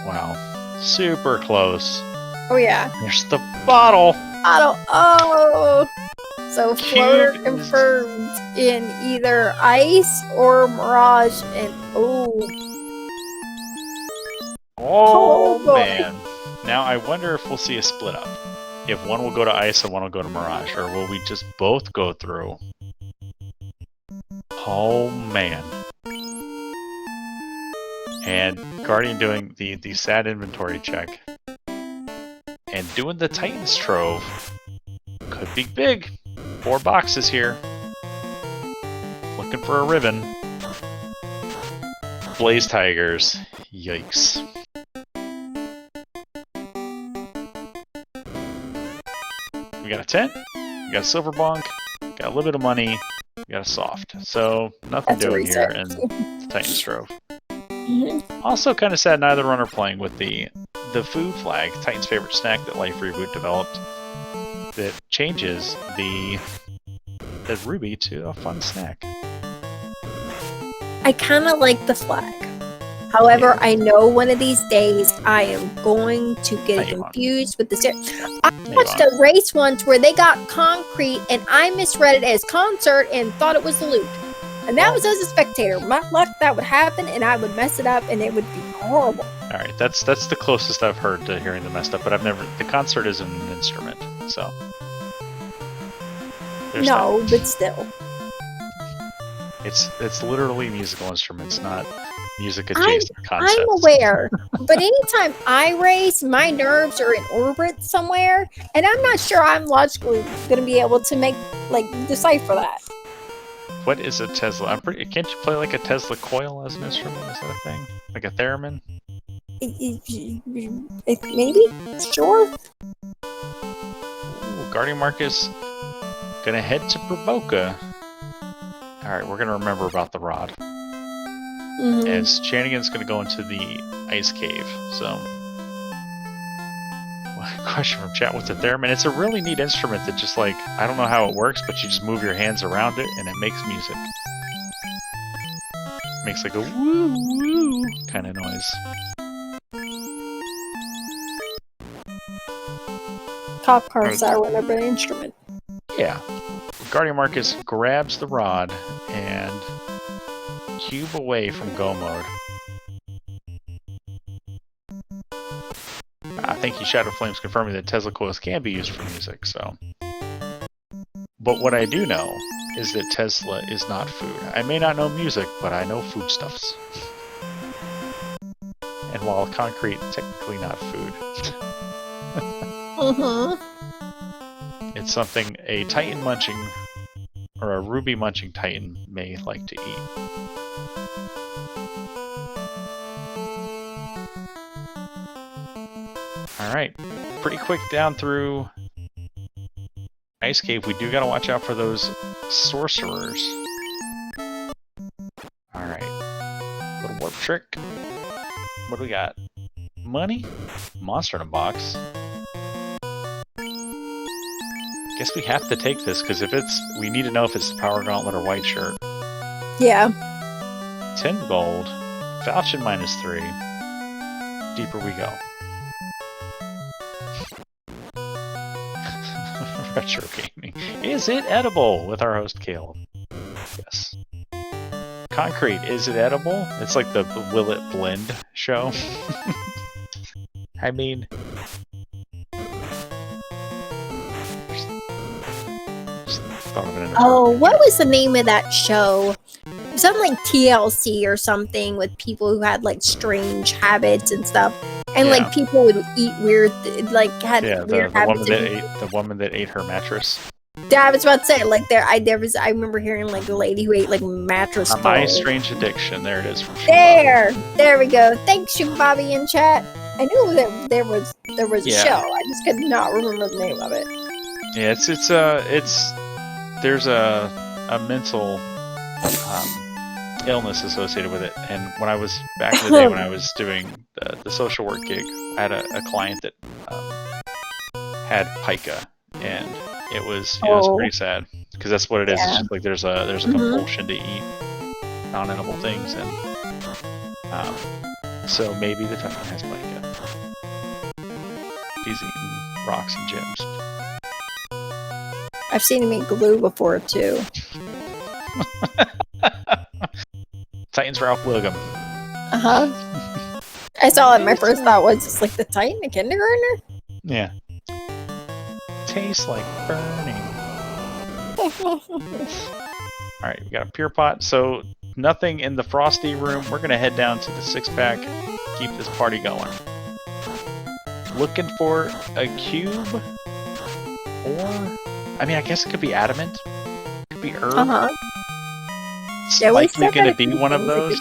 Wow, super close. Oh yeah. There's the bottle. Oh. So Flirt confirmed in either Ice or Mirage, and oh man. Now I wonder if we'll see a split up. If one will go to Ice and one will go to Mirage, or will we just both go through? Oh man. And Guardian doing the sad inventory check. And doing the Titan's Trove. Could be big. 4 boxes here. Looking for a ribbon. Blaze Tigers. Yikes. We got a tent. We got a silver bonk. Got a little bit of money. We got a soft. So nothing doing here in the Titan's Trove. Also kind of sad neither runner playing with the food flag, Titan's favorite snack that Life Reboot developed, that changes the ruby to a fun snack. I kind of like the flag. However, I know one of these days I am going to get confused with the... I watched a race once where they got concrete and I misread it as concert and thought it was the loot. And that was as a spectator. My luck, that would happen and I would mess it up and it would be horrible. Alright, that's the closest I've heard to hearing the messed up, but I've never... The concert isn't an instrument, so... No, but still. It's literally musical instruments, not music adjacent concepts. I'm aware, but anytime I race, my nerves are in orbit somewhere, and I'm not sure I'm logically going to be able to decipher that. What is a Tesla? Can't you play like a Tesla coil as an instrument? Is that a thing? Like a theremin? Maybe? Sure. Ooh, guardianmarcus gonna head to Provoca. Alright, we're gonna remember about the rod. As Chanigan's gonna go into the ice cave, so... Question from chat, what's a theremin? It's a really neat instrument that just like, I don't know how it works, but you just move your hands around it and it makes music. Makes like a woo woo kind of noise. Cop cars are one of an instrument. Yeah. Guardian Marcus grabs the rod and cube away from go mode. Thank you, Shadow Flames, confirming that Tesla coils can be used for music, so. But what I do know is that Tesla is not food. I may not know music, but I know foodstuffs. And while concrete, technically not food. It's something a Titan munching, or a ruby munching Titan may like to eat. Alright, pretty quick down through Ice Cave. We do gotta watch out for those sorcerers. Alright, little warp trick. What do we got? Money? Monster in a box. Guess we have to take this, because if it's, we need to know if it's the Power Gauntlet or White Shirt. Yeah. 10 gold. Falchion -3. Deeper we go. Retro gaming. Is it edible? With our host Caleb. Yes. Concrete, is it edible? It's like the Will It Blend show. I mean... Just thought of it in a what was the name of that show? Something like TLC or something, with people who had like strange habits and stuff. And like people would eat weird, like had weird habits. The woman that ate her mattress. Yeah, I was about to say, like I remember hearing like a lady who ate like mattress. My Strange Addiction. There it is. From there we go. Thanks, Sugar Bobby in chat. I knew that there was a show. I just could not remember the name of it. Yeah, there's a mental illness associated with it. And when I was back in the day when I was doing the social work gig, I had a client that had pica, and it was pretty sad, because that's what it is. It's just like there's a compulsion to eat non-edible things, and so maybe the Titan has pica. He's eating rocks and gems. I've seen him eat glue before too. Titan's Ralph William. I saw it. My first thought was, it's like the Titan, a kindergartner. Yeah. Tastes like burning. Alright, we got a pure pot, so nothing in the frosty room. We're gonna head down to the 6-pack, keep this party going. Looking for a cube, or I mean, I guess it could be adamant, could be herb. It's likely gonna be one of those.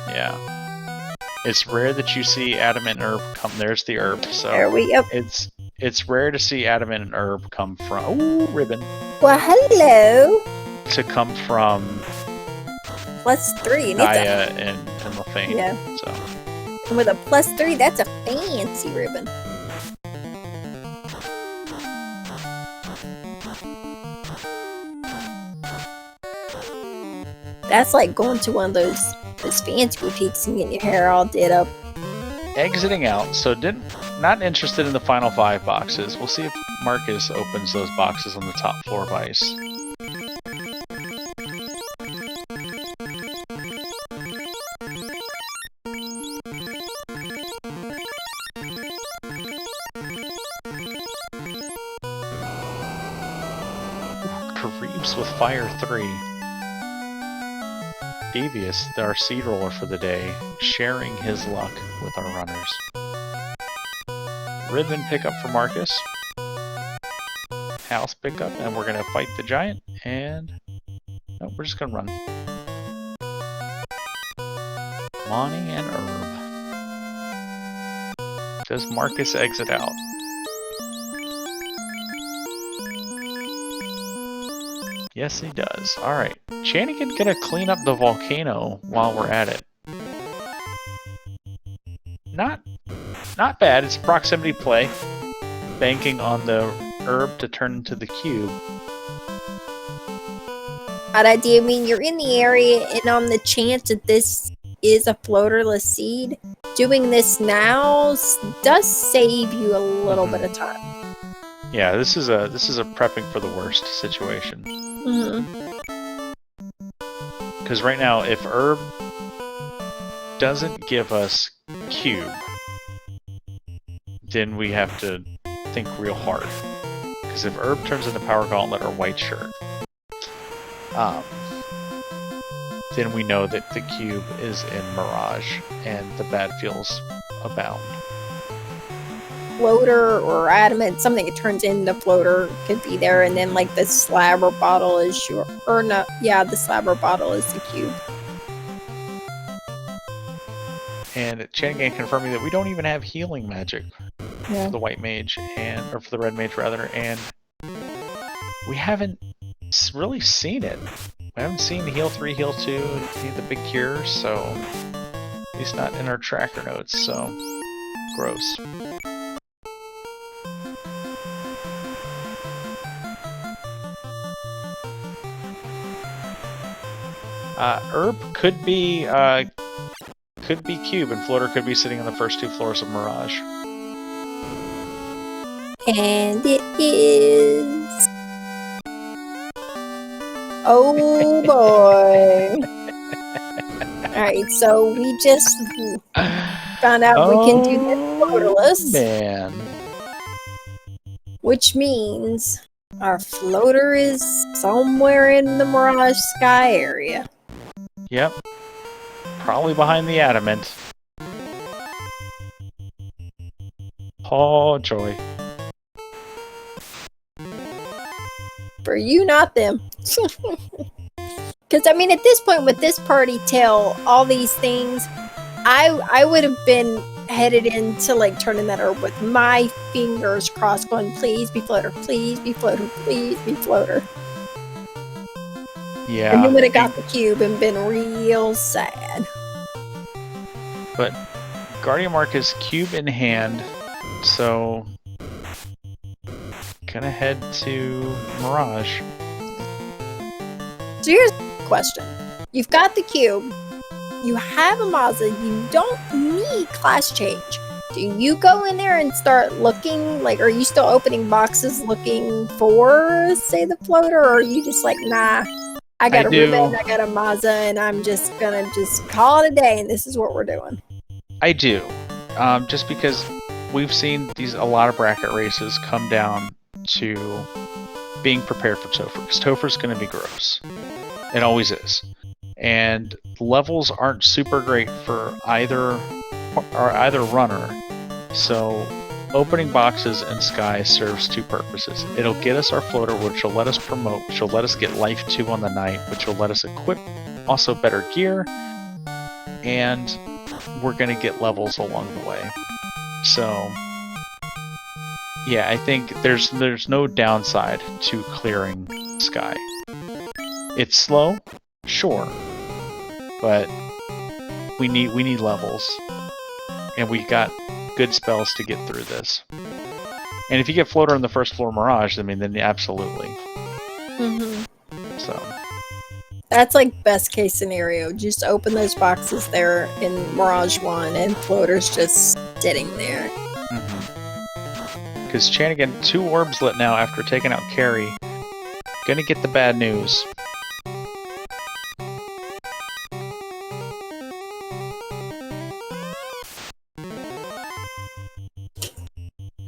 Yeah. It's rare that you see adamant and herb come. There's the herb. So there we go. It's rare to see adamant and herb come from. Ooh, ribbon. Well, hello. To come from +3. Gaia and Lefane. Yeah. So. And with a +3, that's a fancy ribbon. That's like going to one of those fancy boutiques and getting your hair all did up. Exiting out, so not interested in the final 5 boxes. We'll see if Marcus opens those boxes on the top floor of Ice. Kareebs with Fire 3. Devious, our seed roller for the day, sharing his luck with our runners. Ribbon pickup for Marcus. House pickup, and we're gonna fight the giant, and no, we're just gonna run. Money and herb. Does Marcus exit out? Yes, he does. Alright. Chanigan gonna clean up the volcano while we're at it. Not bad. It's proximity play. Banking on the herb to turn into the cube. Odd idea. I mean, you're in the area, and on the chance that this is a floaterless seed, doing this now does save you a little bit of time. Yeah, this is a prepping for the worst situation. Because right now, if Herb doesn't give us Cube, then we have to think real hard. Because if Herb turns into Power Gauntlet or White Shirt, then we know that the Cube is in Mirage, and the bad feels abound. Floater or adamant, something that turns into floater could be there, and then like the slabber bottle is your, or no, yeah, the slabber bottle is the cube. And Chanigan confirming that we don't even have healing magic for the white mage, or for the red mage rather, and we haven't really seen it. We haven't seen heal 3, heal 2, need the big cures, so at least not in our tracker notes, so gross. Herb could be Cube, and Floater could be sitting on the first 2 floors of Mirage. And it is. Oh boy! Alright, so we just found out we can do this floaterless. Man. Which means our floater is somewhere in the Mirage Sky area. Yep. Probably behind the adamant. Oh, joy. For you, not them. Because, I mean, at this point, with this party tale, all these things, I would have been headed into, like, turning that herb with my fingers crossed, going, please be floater, please be floater, please be floater. Yeah. And then would have got the cube and been real sad. But guardianmarcus cube in hand, so gonna head to Mirage. So here's the question. You've got the cube. You have a Mazda. You don't need class change. Do you go in there and start looking? Like, are you still opening boxes looking for, say, the floater? Or are you just like, nah, I got a ribbon, I got a Mazda, and I'm just gonna just call it a day, and this is what we're doing? I do. Just because we've seen a lot of bracket races come down to being prepared for Topher, because Topher's going to be gross. It always is. And levels aren't super great for either runner, so opening boxes in Sky serves 2 purposes. It'll get us our floater, which will let us promote, which will let us get life 2 on the night, which will let us equip also better gear, and we're going to get levels along the way. So yeah, I think there's no downside to clearing Sky. It's slow, sure, but we need levels, and we got good spells to get through this. And if you get floater on the first floor Mirage, I mean, then absolutely. So that's like best case scenario. Just open those boxes there in Mirage 1, and floater's just sitting there. Because Chanigan, 2 orbs lit now after taking out Carrie. Gonna get the bad news.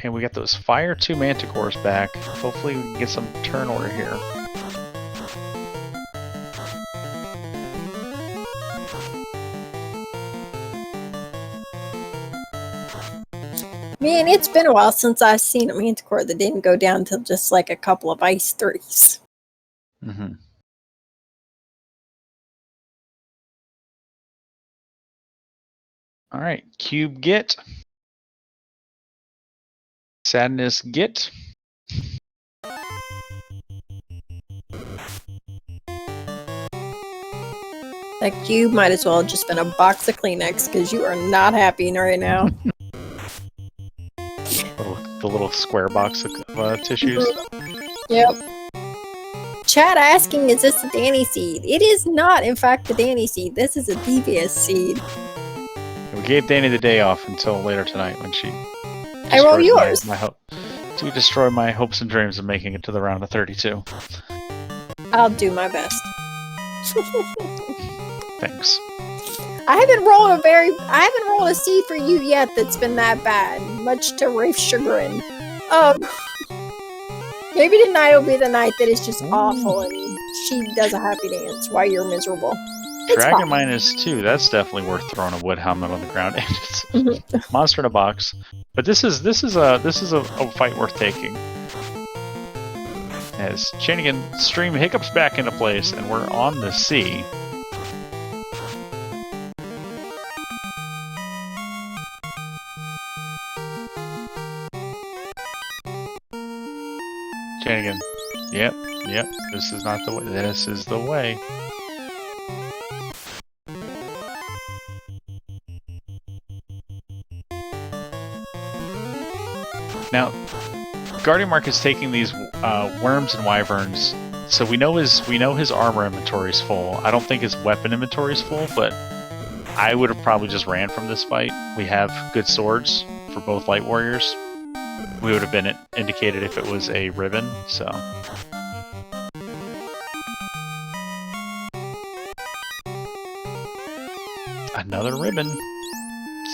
And we got those Fire 2 Manticores back. Hopefully we can get some turn order here. Man, it's been a while since I've seen a Manticore that didn't go down to just like a couple of ice 3s. Alright, Cube get. Sadness get. That cube might as well have just been a box of Kleenex, because you are not happy right now. The little square box of tissues. Yep. Chat asking, is this a Danny seed? It is not, in fact, the Danny seed. This is a devious seed. We gave Danny the day off until later tonight when she I roll yours. do destroy my hopes and dreams of making it to the round of 32. I'll do my best. Thanks. I haven't rolled a seed for you yet that's been that bad, much to Rafe's chagrin. Maybe tonight will be the night that is just awful and she does a happy dance while you're miserable. Dragon -2, that's definitely worth throwing a wood helmet on the ground. It's monster in a box. But this is a fight worth taking. As Chanigan stream hiccups back into place and we're on the sea. Chanigan. Yep. This is not the way. This is the way. Now, guardianmarcus is taking these worms and wyverns, so we know his armor inventory is full. I don't think his weapon inventory is full, but I would have probably just ran from this fight. We have good swords for both light warriors. We would have been indicated if it was a ribbon, so. Another ribbon.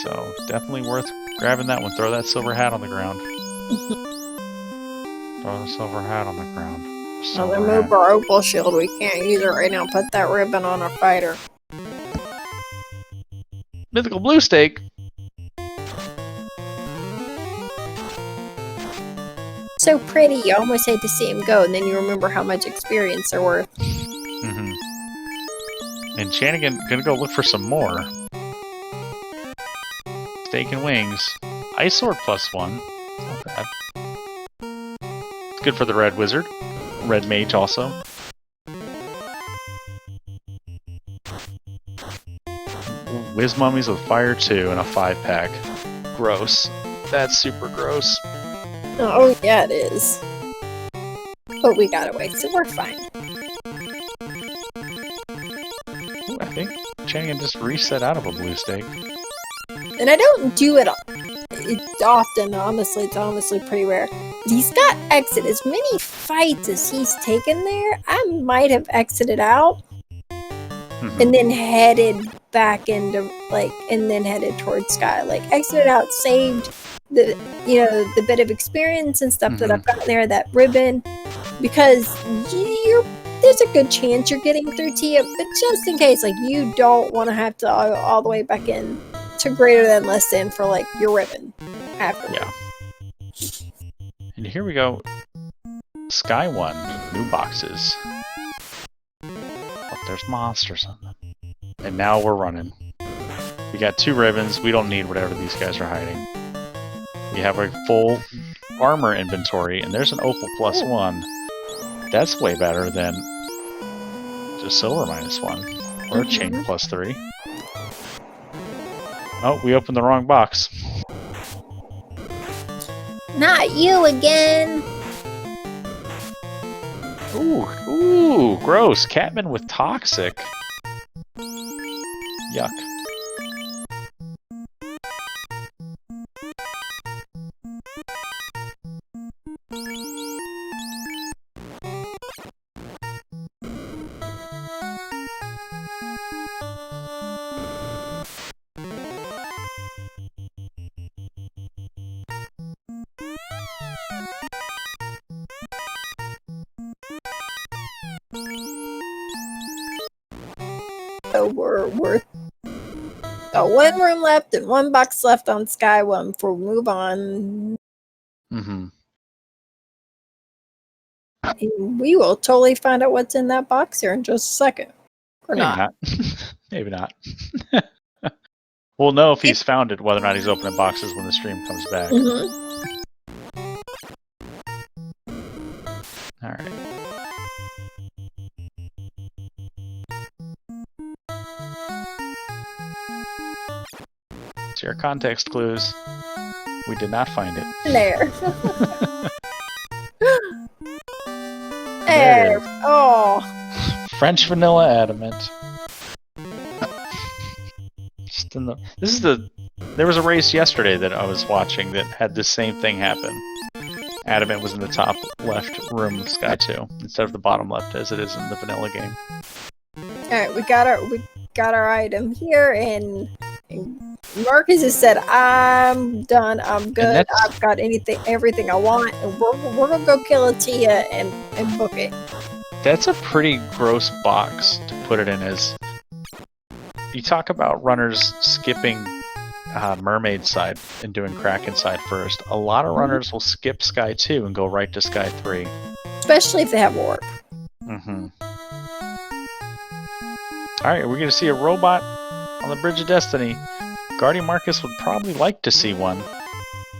So, definitely worth grabbing that one. Throw that silver hat on the ground. Throw the silver hat on the ground. Now remove our opal shield. We can't use it right now. Put that ribbon on our fighter. Mythical blue stake. So pretty, you almost hate to see him go, and then you remember how much experience they're worth. Mm-hmm. And Chanigan gonna go look for some more. Steak and wings. Ice sword +1. Not bad. It's good for the red wizard. Red mage also. Whiz mummies with fire 2 and a 5-pack. Gross. That's super gross. Oh, yeah, it is. But we got away, so we're fine. Ooh, I think Chanigan just reset out of a blue stake. And I don't do it often, honestly. It's honestly pretty rare. But he's got exit. As many fights as he's taken there, I might have exited out. And then headed back into, and then headed towards Sky. Exited out, saved the bit of experience and stuff that I've gotten there, that ribbon, because there's a good chance you're getting through Tia, but just in case, you don't want to have to all the way back in to greater than less than for your ribbon after. Yeah. And here we go. Sky 1, new boxes. Oh, there's monsters on them. And now we're running. We got 2 ribbons. We don't need whatever these guys are hiding. We have a full armor inventory, and there's an opal +1. That's way better than just silver -1 or a chain +3. Oh, we opened the wrong box. Not you again. Ooh, gross. Catman with toxic. Yuck. So we're 1 room left and 1 box left on Sky 1 before we move on. And we will totally find out what's in that box here in just a second. Or Maybe not. Maybe not. We'll know if he's found it, whether or not he's opening boxes when the stream comes back. Alright. So your context clues. We did not find it. There. There. Oh. French vanilla adamant. There was a race yesterday that I was watching that had the same thing happen. adamant was in the top left room of Sky 2 instead of the bottom left as it is in the vanilla game. Alright, we got our item here, and Marcus has said, I'm done, I'm good, I've got everything I want, and we're gonna go kill a Tia and book it. That's a pretty gross box to put it in. As you talk about runners skipping Mermaid side and doing Kraken side first, a lot of runners will skip Sky 2 and go right to Sky 3. Especially if they have warp. Mm-hmm. Alright, we're going to see a robot on the Bridge of Destiny. guardianmarcus would probably like to see one.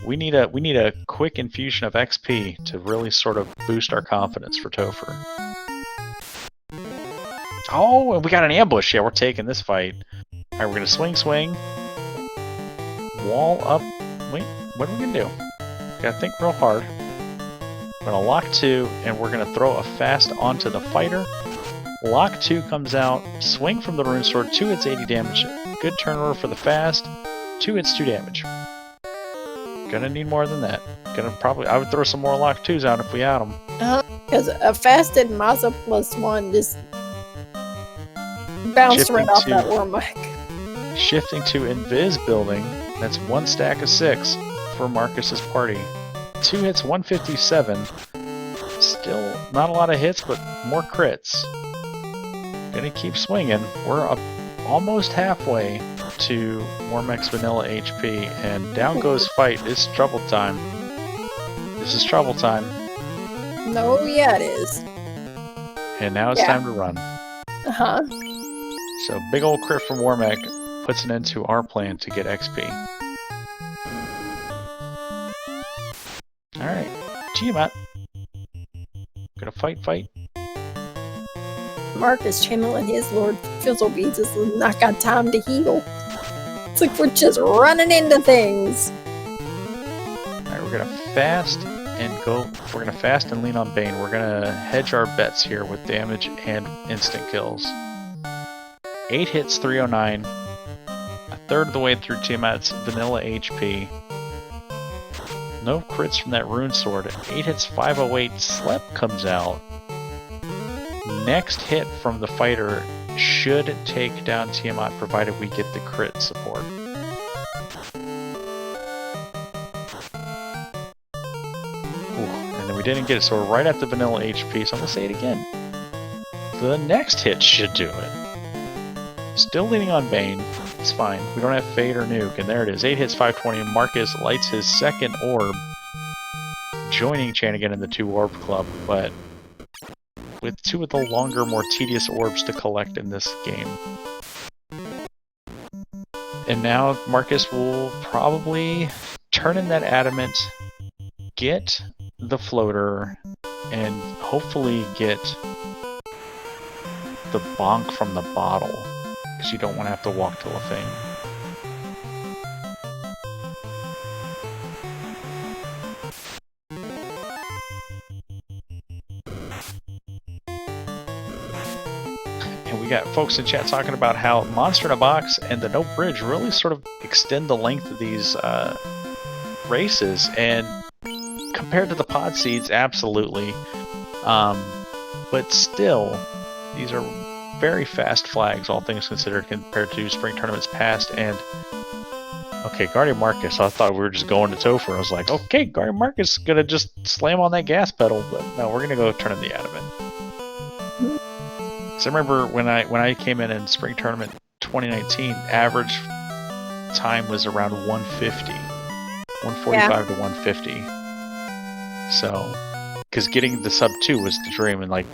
We need a quick infusion of XP to really sort of boost our confidence for Topher. Oh, and we got an ambush. Yeah, we're taking this fight. Alright, we're going to swing. Wall up. Wait, what are we going to do? We got to think real hard. We're going to lock 2, and we're going to throw a fast onto the fighter. Lock 2 comes out, swing from the rune sword, 2 hits 80 damage. Good turn order for the fast, 2 hits 2 damage. Gonna need more than that. I would throw some more lock 2s out if we had them. Because a fasted Mazza +1 just bounced right off that Warmech. Shifting to Invis building, that's 1 stack of 6 for Marcus's party. 2 hits 157. Still not a lot of hits, but more crits. Gonna keep swinging. We're up almost halfway to Warmech's vanilla HP, and down goes fight. It's trouble time. This is trouble time. No, yeah, it is. And now it's time to run. Uh-huh. So big old crit from Warmech puts an end to our plan to get XP. Alright, Tiamat. Gonna fight. Marcus channeling his Lord Fizzle Beads has not got time to heal. It's like we're just running into things. Alright, we're gonna fast and go. We're gonna fast and lean on Bane. We're gonna hedge our bets here with damage and instant kills. 8 hits, 309. A third of the way through Tiamat's vanilla HP. No crits from that rune sword. 8 hits, 508. Slep comes out. Next hit from the fighter should take down Tiamat, provided we get the crit support. Ooh, and then we didn't get it, so we're right at the vanilla HP, so I'm going to say it again. The next hit should do it. Still leaning on Bane. It's fine. We don't have Fade or Nuke, and there it is. 8 hits, 520. Marcus lights his second orb, joining Chanigan in the 2 orb club, but with 2 of the longer, more tedious orbs to collect in this game. And now Marcus will probably turn in that adamant, get the floater, and hopefully get the bonk from the bottle, because you don't want to have to walk to Lefane. And we got folks in chat talking about how Monster in a Box and the No Bridge really sort of extend the length of these races, and compared to the pod seeds, absolutely. But still, these are very fast flags, all things considered, compared to spring tournaments past. And okay, guardianmarcus, I thought we were just going to Topher. I was like, okay, guardianmarcus is gonna just slam on that gas pedal, but no, we're gonna go turn in the adamant. So I remember when I came in spring tournament 2019, average time was around 150, 145 to 150. So, because getting the sub 2 was the dream, and like,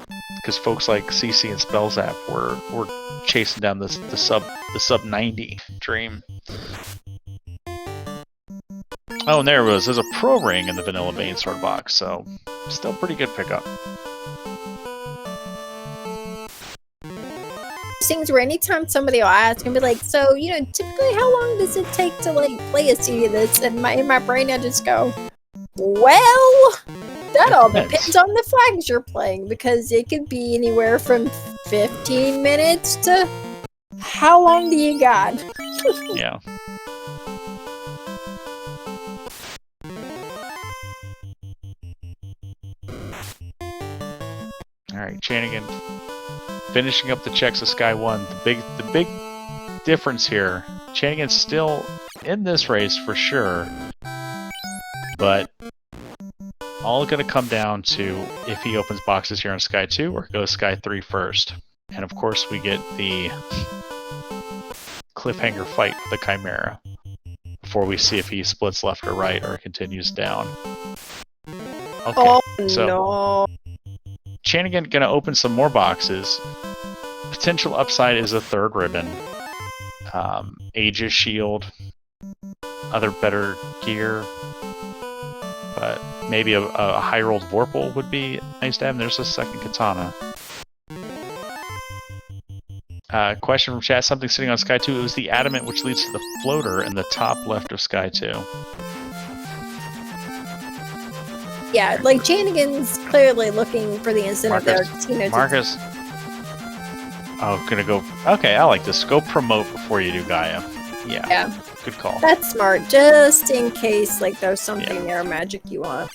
because folks like CC and Spellzap were chasing down the sub 90 dream. Oh, and there it was. There's a pro ring in the vanilla Bane sword box, so still pretty good pickup. Things where anytime somebody will ask and be like, so, you know, typically how long does it take to, like, play a seed of this? And in my brain I just go, well, that all depends on the flags you're playing, because it could be anywhere from 15 minutes to how long do you got? Yeah. Alright, Chanigan finishing up the checks of Sky 1. The big difference here, Chanigan's still in this race for sure, but all going to come down to if he opens boxes here on Sky 2 or goes Sky 3 first. And of course we get the cliffhanger fight with the Chimera before we see if he splits left or right or continues down. Okay, Oh so no. Chanigan gonna open some more boxes. Potential upside is a third ribbon, Aegis shield, other better gear, but maybe a high-rolled Vorpal would be nice to have. And there's a second katana. Question from chat, something sitting on Sky 2. It was the adamant which leads to the floater in the top left of Sky 2. Yeah, like Chanigan's clearly looking for the instant of their Marcus. Oh, gonna go. Okay, I like this. Go promote before you do Gaia. Yeah. Good call. That's smart, just in case like there's something there magic you want.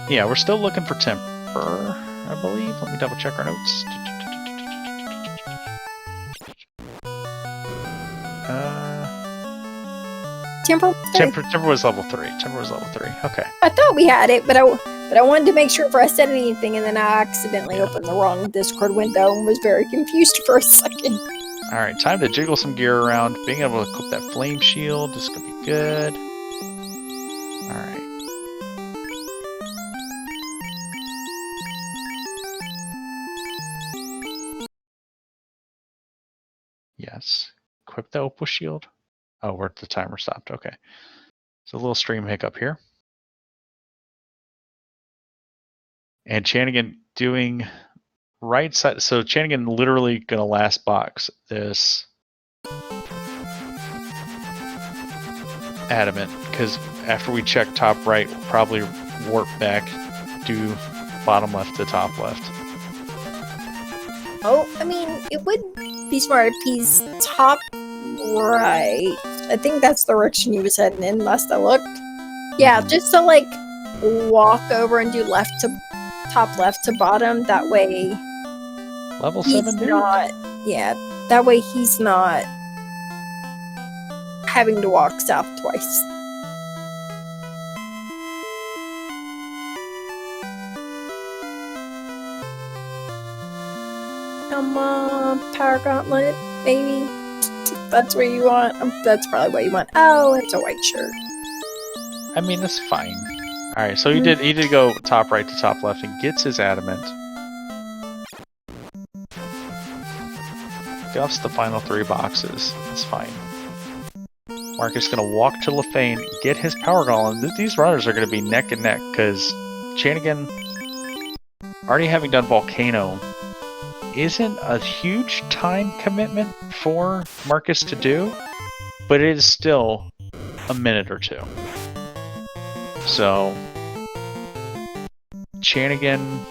Yeah, we're still looking for Temper, I believe. Let me double check our notes. Temper was level 3. Temper was level 3. Okay. I thought we had it, but I wanted to make sure if I said anything, and then I accidentally opened the wrong Discord window and was very confused for a second. All right, time to jiggle some gear around. Being able to clip that flame shield is gonna be good. All right. Yes. Equip the Opal shield. Oh, where the timer stopped. Okay. So a little stream hiccup here. And Chanigan doing right side. So Chanigan literally gonna last box this adamant, because after we check top right, we'll probably warp back, do bottom left to top left. Oh, I mean, it would be smart if he's top right. I think that's the direction he was heading in last I looked. Yeah, just to like walk over and do left to top left to bottom. That way level 7 dude. That way he's not having to walk south twice. Come on, Power Gauntlet, baby. That's what you want. That's probably what you want. Oh, it's a white shirt. I mean, it's fine. All right, so he did go top right to top left and gets his adamant. Guffs the final 3 boxes. It's fine. Marcus gonna walk to Lefane, get his power golem. These runners are gonna be neck and neck because Chanigan, already having done Volcano, isn't a huge time commitment for Marcus to do, but it is still a minute or two. So Chanigan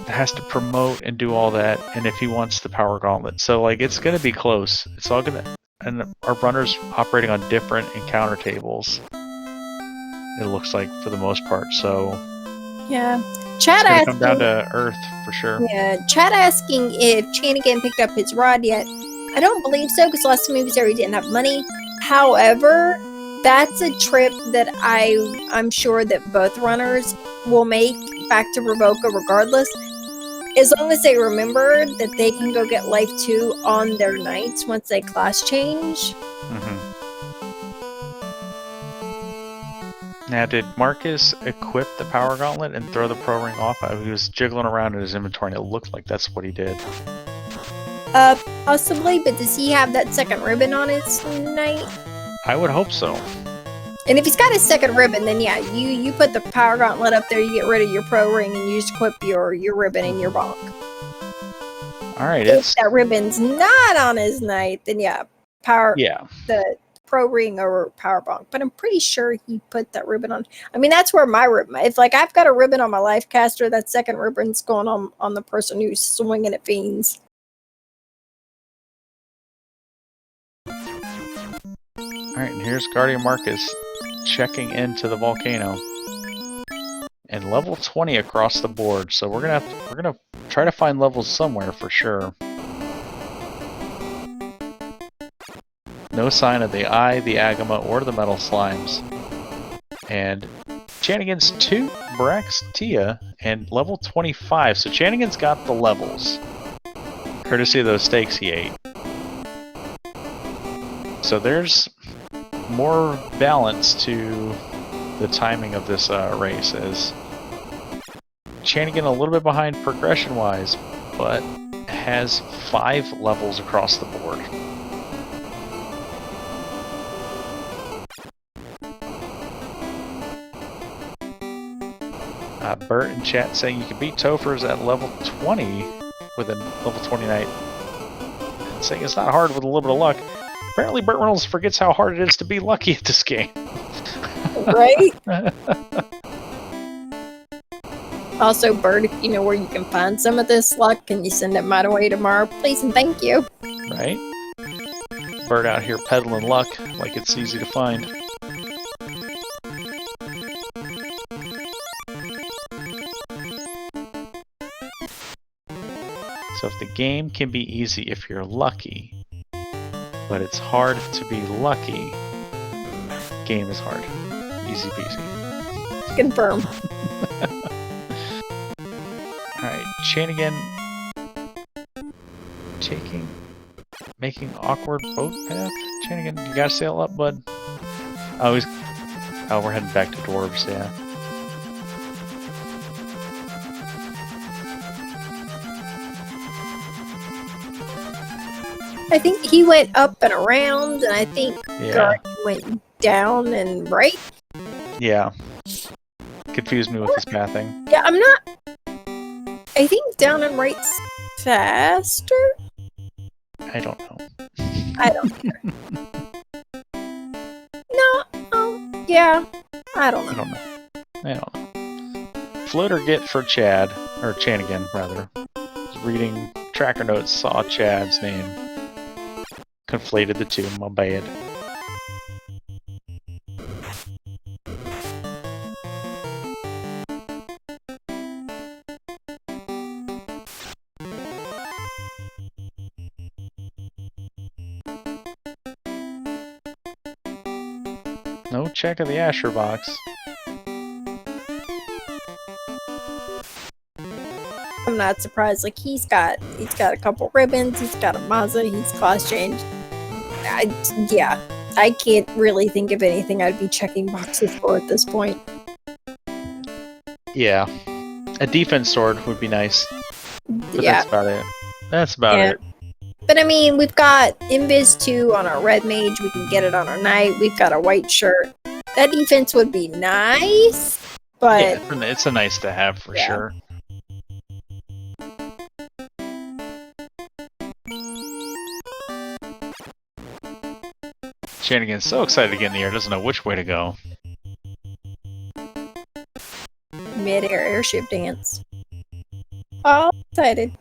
has to promote and do all that, and if he wants the power gauntlet, so like it's gonna be close. It's all gonna, and our runners operating on different encounter tables, it looks like, for the most part. So yeah, chat asking, come down to earth for sure. Yeah, chat asking if Chanigan picked up his rod yet. I don't believe so, because last time he was there he didn't have money. However, that's a trip that I'm sure that both runners will make back to Revoca regardless, as long as they remember that they can go get Life 2 on their nights once they class change. Now, did Marcus equip the power gauntlet and throw the pro ring off? He was jiggling around in his inventory and it looked like that's what he did. Possibly, but does he have that second ribbon on his night? I would hope so. And if he's got his second ribbon, then yeah, you put the power gauntlet up there, you get rid of your pro ring, and you just equip your ribbon and your bonk. Alright, if that ribbon's not on his night, then yeah, the pro ring or power bonk. But I'm pretty sure he put that ribbon on. I mean, that's where my ribbon, if like I've got a ribbon on my life caster, that second ribbon's going on the person who's swinging at Fiends. Alright, and here's Guardian Marcus checking into the volcano. and level 20 across the board. So we're gonna try to find levels somewhere for sure. No sign of the eye, the agama, or the metal slimes. And Chanigan's 2, Braxtia, and level 25. So Chanigan's got the levels, courtesy of those steaks he ate. So there's more balance to the timing of this race, as Chanigan a little bit behind progression-wise, but has 5 levels across the board. Bert in chat saying you can beat Topher's at level 20 with a level 20 knight. And saying it's not hard with a little bit of luck. Apparently Bert Reynolds forgets how hard it is to be lucky at this game. Right? Also, Bert, if you know where you can find some of this luck, can you send it my way tomorrow, please and thank you. Right? Bert out here peddling luck like it's easy to find. So if the game can be easy if you're lucky, but it's hard to be lucky, game is hard. Easy peasy. Confirm. Alright, Chanigan making awkward boat path. Chanigan, you gotta sail up, bud. Oh, we're heading back to Dwarves, yeah. I think he went up and around, and I think Yeah. Guardian went down and right. Yeah. Confused me with his pathing. Yeah, I'm not. I think down and right's faster. I don't know. I don't care. No. Yeah. I don't I know. don't know. Floater get for Chad, or Chanigan, rather. Was reading tracker notes, saw Chad's name. Conflated the two, my bad. No check of the Asher box. I'm not surprised. Like he's got a couple ribbons. He's got a Mazda. He's class changed. Yeah. I can't really think of anything I'd be checking boxes for at this point. Yeah. A defense sword would be nice. But Yeah. that's about it. That's about Yeah. it. But I mean, we've got Invis 2 on our red mage. We can get it on our knight. We've got a white shirt. That defense would be nice, but Yeah, it's a nice to have for Yeah. sure. Chanigan's so excited to get in the air, doesn't know which way to go. mid-air airship dance. All excited.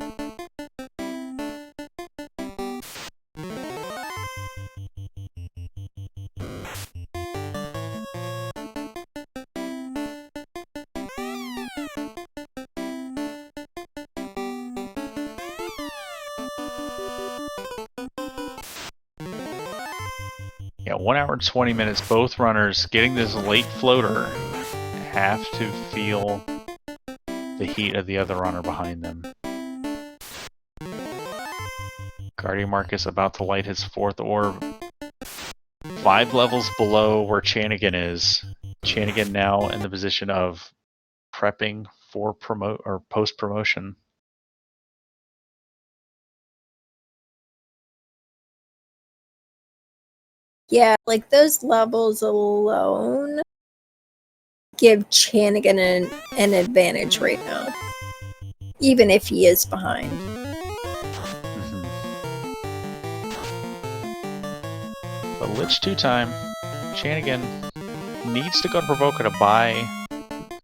Yeah, 1 hour and 20 minutes. Both runners getting this late floater have to feel the heat of the other runner behind them. Guardianmarcus about to light his 4th orb. 5 levels below where Chanigan is. Chanigan now in the position of prepping for post promotion. Yeah, like those levels alone give Chanigan an advantage right now. Even if he is behind. But Lich 2 time. Chanigan needs to go to Provoca to buy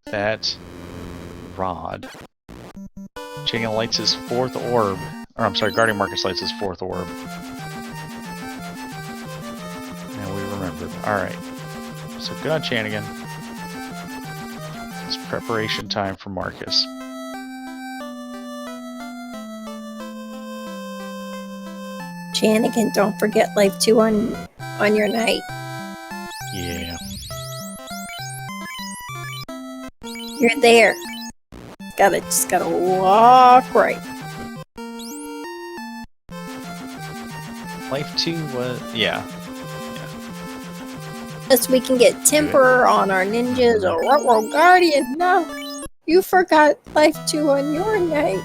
that rod. Chanigan lights his 4th orb. Or I'm sorry, Guardianmarcus lights his 4th orb. And we remembered. Alright. So good on Chanigan. His Preparation time for Marcus. Chanigan, don't forget life 2 on your night. Yeah. You're there. Just gotta walk right. Life 2 was... yeah. Unless we can get temper on our ninjas or guardian. No, you forgot life 2 on your night.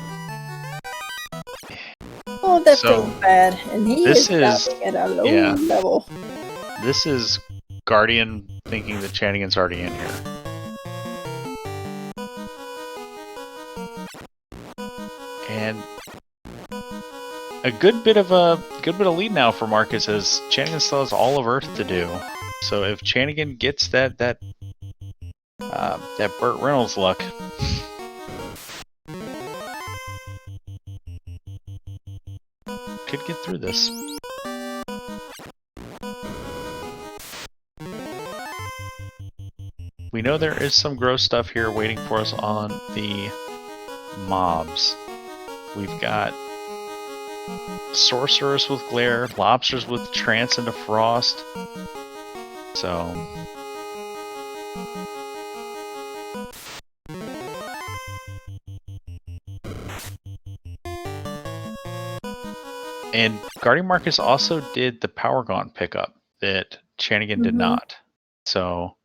Oh, that feels bad. And he is stopping at a low level. This is Guardian thinking that Chanigan's already in here. And a good bit of lead now for Marcus, as Chanigan still has all of Earth to do. So if Chanigan gets that Burt Reynolds luck, could get through this. We know there is some gross stuff here waiting for us on the mobs. We've got sorcerers with glare, lobsters with trance into frost. So and Guardian Marcus also did the Power Gaunt pickup that Chanigan did not. So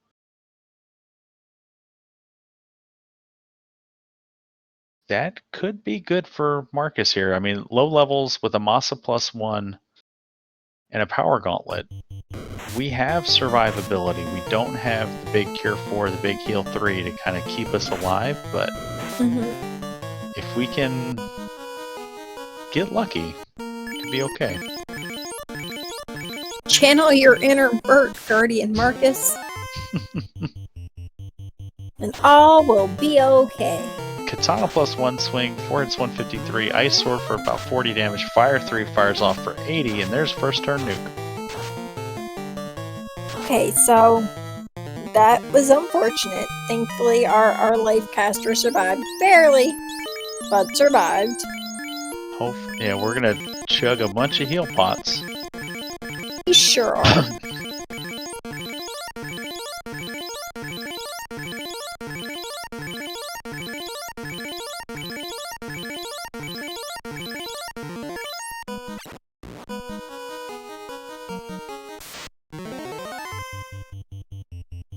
that could be good for Marcus here. I mean, low levels with a Masa +1 and a Power Gauntlet. We have survivability. We don't have the big Cure 4, the big Heal 3 to kind of keep us alive, but if we can get lucky, it could be okay. Channel your inner Burt, Guardian Marcus. And all will be okay. Katana +1 swing, 4 hits 153, Ice Sword for about 40 damage, Fire 3 fires off for 80, and there's first turn nuke. Okay, so that was unfortunate. Thankfully, our life caster survived. Barely, but survived. Yeah, we're gonna chug a bunch of heal pots. We sure are.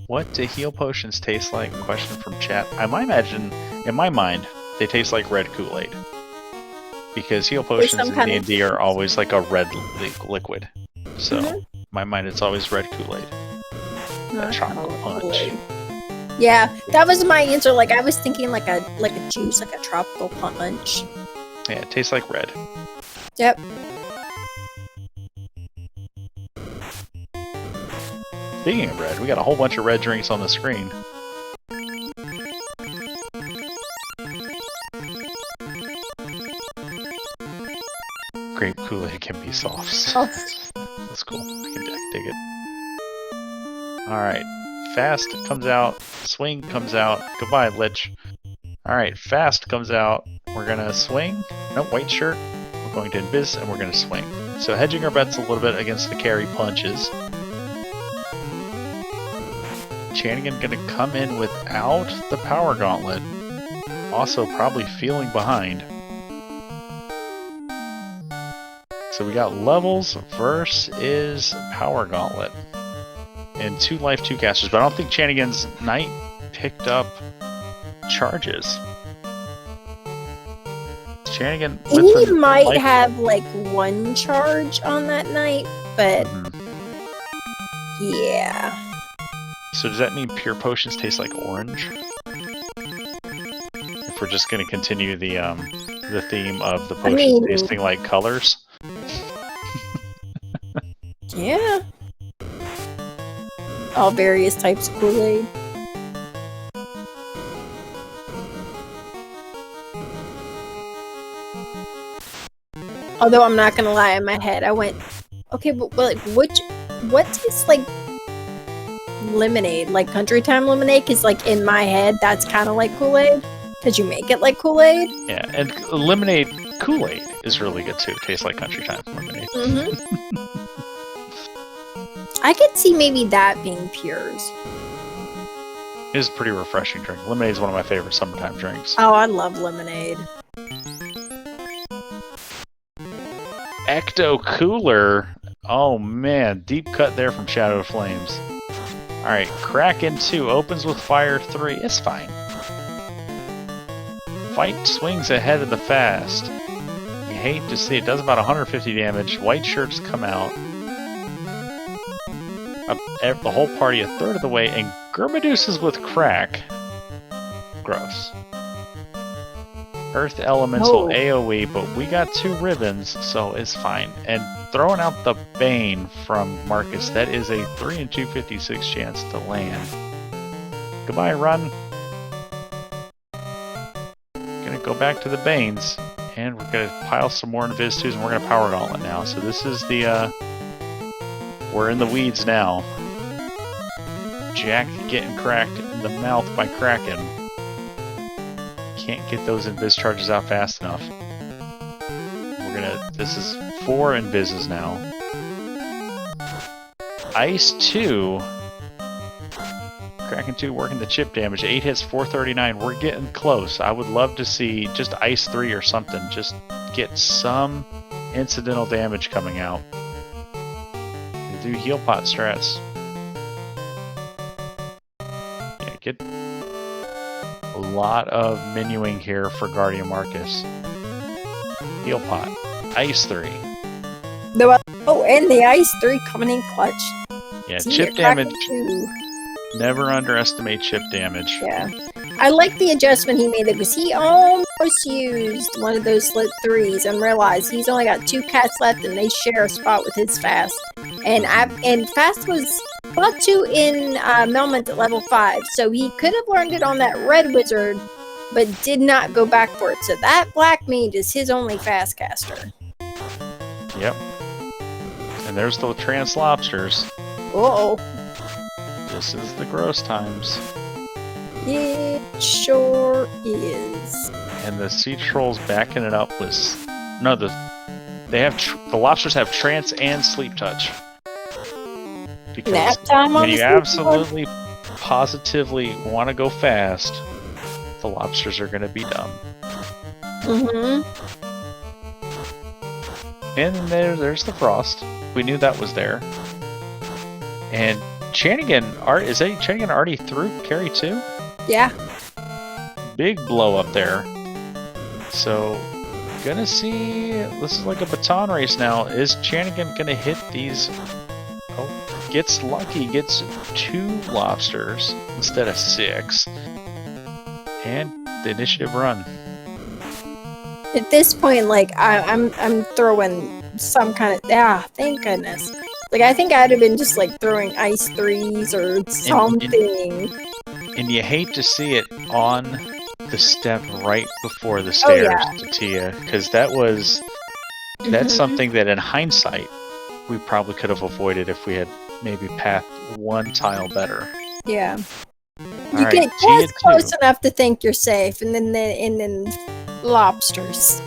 What do heal potions taste like? Question from chat. I might imagine, in my mind, they taste like red Kool-Aid. Because heal potions in D&D are always like a red liquid. So, in my mind, it's always red Kool-Aid. That tropical punch. Yeah, that was my answer. Like, I was thinking like a juice, like a tropical punch. Yeah, it tastes like red. Yep. Speaking of red, we got a whole bunch of red drinks on the screen. Grape Kool-Aid can be soft. That's cool. I can dig it. Alright. Fast comes out. Swing comes out. Goodbye, Lich. Alright, Fast comes out. We're gonna swing. Nope, white shirt. We're going to Invis and we're gonna swing. So hedging our bets a little bit against the carry punches. Chanigan gonna come in without the Power Gauntlet. Also probably feeling behind. So we got levels versus Power Gauntlet. And 2 life, 2 casters. But I don't think Chanigan's Knight picked up charges. Chanigan... He might have like 1 charge on that night, but... yeah. So does that mean pure potions taste like orange? If we're just going to continue the theme of the potions tasting like colors? Yeah. All various types of Kool-Aid. Although I'm not gonna lie, in my head I went, okay, but like what tastes like lemonade, like Country Time lemonade, because like in my head, that's kind of like Kool-Aid, because you make it like Kool-Aid. Yeah, and lemonade Kool-Aid is really good too. Tastes like Country Time lemonade. I could see maybe that being Pure's. It is a pretty refreshing drink. Lemonade is one of my favorite summertime drinks. Oh, I love lemonade. Ecto Cooler. Oh man, deep cut there from Shadow of Flames. Alright, Kraken 2 opens with Fire 3. It's fine. Fight swings ahead of the fast. You hate to see it. Does about 150 damage. White shirts come out. The whole party a third of the way, and Gurmaduces with Crack. Gross. Earth Elemental AoE, but we got 2 ribbons, so it's fine. And throwing out the Bane from Marcus, that is a 3 in 256 chance to land. Goodbye, run. Gonna go back to the Banes, and we're gonna pile some more Invis 2s, and we're gonna Power Gauntlet now. So this is the, we're in the weeds now. Jack getting cracked in the mouth by Kraken. Can't get those Invis charges out fast enough. We're gonna, this is 4 Invises now. Ice 2. Kraken 2 working the chip damage. 8 hits, 439. We're getting close. I would love to see just Ice 3 or something. Just get some incidental damage coming out. They do heal pot strats. Yeah, get a lot of menuing here for guardianmarcus. Heal pot. Ice 3. Oh, and the Ice 3 coming in clutch. Yeah, chip damage. Never underestimate chip damage. Yeah. I like the adjustment he made there because he almost used one of those slit 3s and realized he's only got 2 cats left and they share a spot with his fast. And fast was +2 in Melmont at level 5, so he could have learned it on that red wizard, but did not go back for it. So that black mage is his only fast caster. Yep. And there's the trance lobsters. Uh-oh. This is the gross times. It sure is. And the sea trolls backing it up with the lobsters have trance and sleep touch. Because Nap time when on you the absolutely positively want to go fast, the lobsters are going to be dumb. And there's the frost. We knew that was there. And Chanigan, is that Chanigan already through carry 2? Yeah. Big blow up there. So, gonna see, this is like a baton race now. Is Chanigan gonna hit these? Oh, gets lucky, gets 2 lobsters instead of 6. And the initiative run. At this point, like, I'm throwing some kind of, thank goodness. Like, I think I'd have been just, like, throwing Ice 3s or something. And you hate to see it on the step right before the stairs to Tia, because that's something that in hindsight, we probably could have avoided if we had maybe pathed 1 tile better. Yeah. All You right, get Tia just close enough to think you're safe, and then lobsters.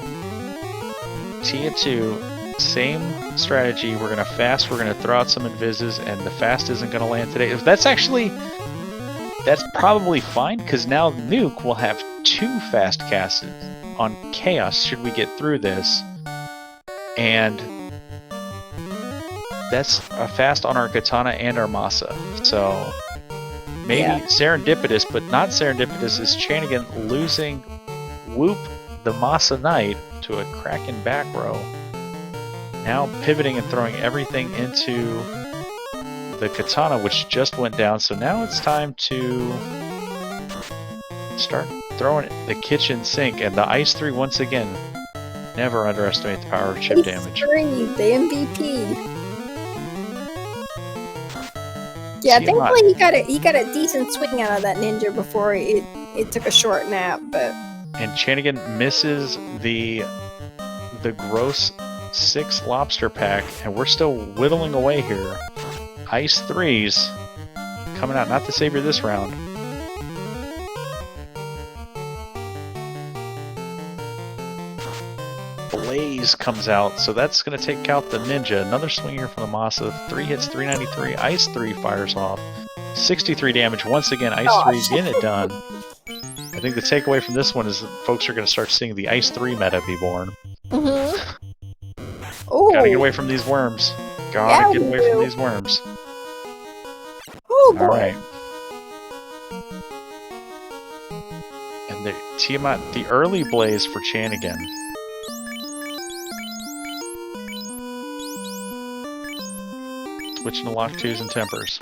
Tia 2. Same strategy. We're gonna fast. We're gonna throw out some invises, and the fast isn't gonna land today. That's probably fine because now Nuke will have 2 fast casts on Chaos should we get through this, and that's a fast on our Katana and our Masa. So maybe serendipitous, but not serendipitous is Chanigan losing Whoop the Masa Knight to a Kraken back row. Now pivoting and throwing everything into the Katana, which just went down. So now it's time to start throwing the kitchen sink. And the Ice 3 once again. Never underestimate the power of chip damage. 3, the MVP. Yeah, thankfully he got a decent swing out of that ninja before it took a short nap. But and Chanigan misses the gross 6 lobster pack, and we're still whittling away here. Ice 3s. coming out, not the savior this round. Blaze comes out, so that's going to take out the ninja. Another swing here from the Masa. 3 hits, 393. Ice 3 fires off. 63 damage. Once again, Ice 3 getting it done. I think the takeaway from this one is that folks are going to start seeing the Ice 3 meta be born. Gotta get away from these worms. Gotta get away from these worms. Oh, boy. Alright. And the Tiamat, the early Blaze for Chanigan. Switching to lock 2s and tempers.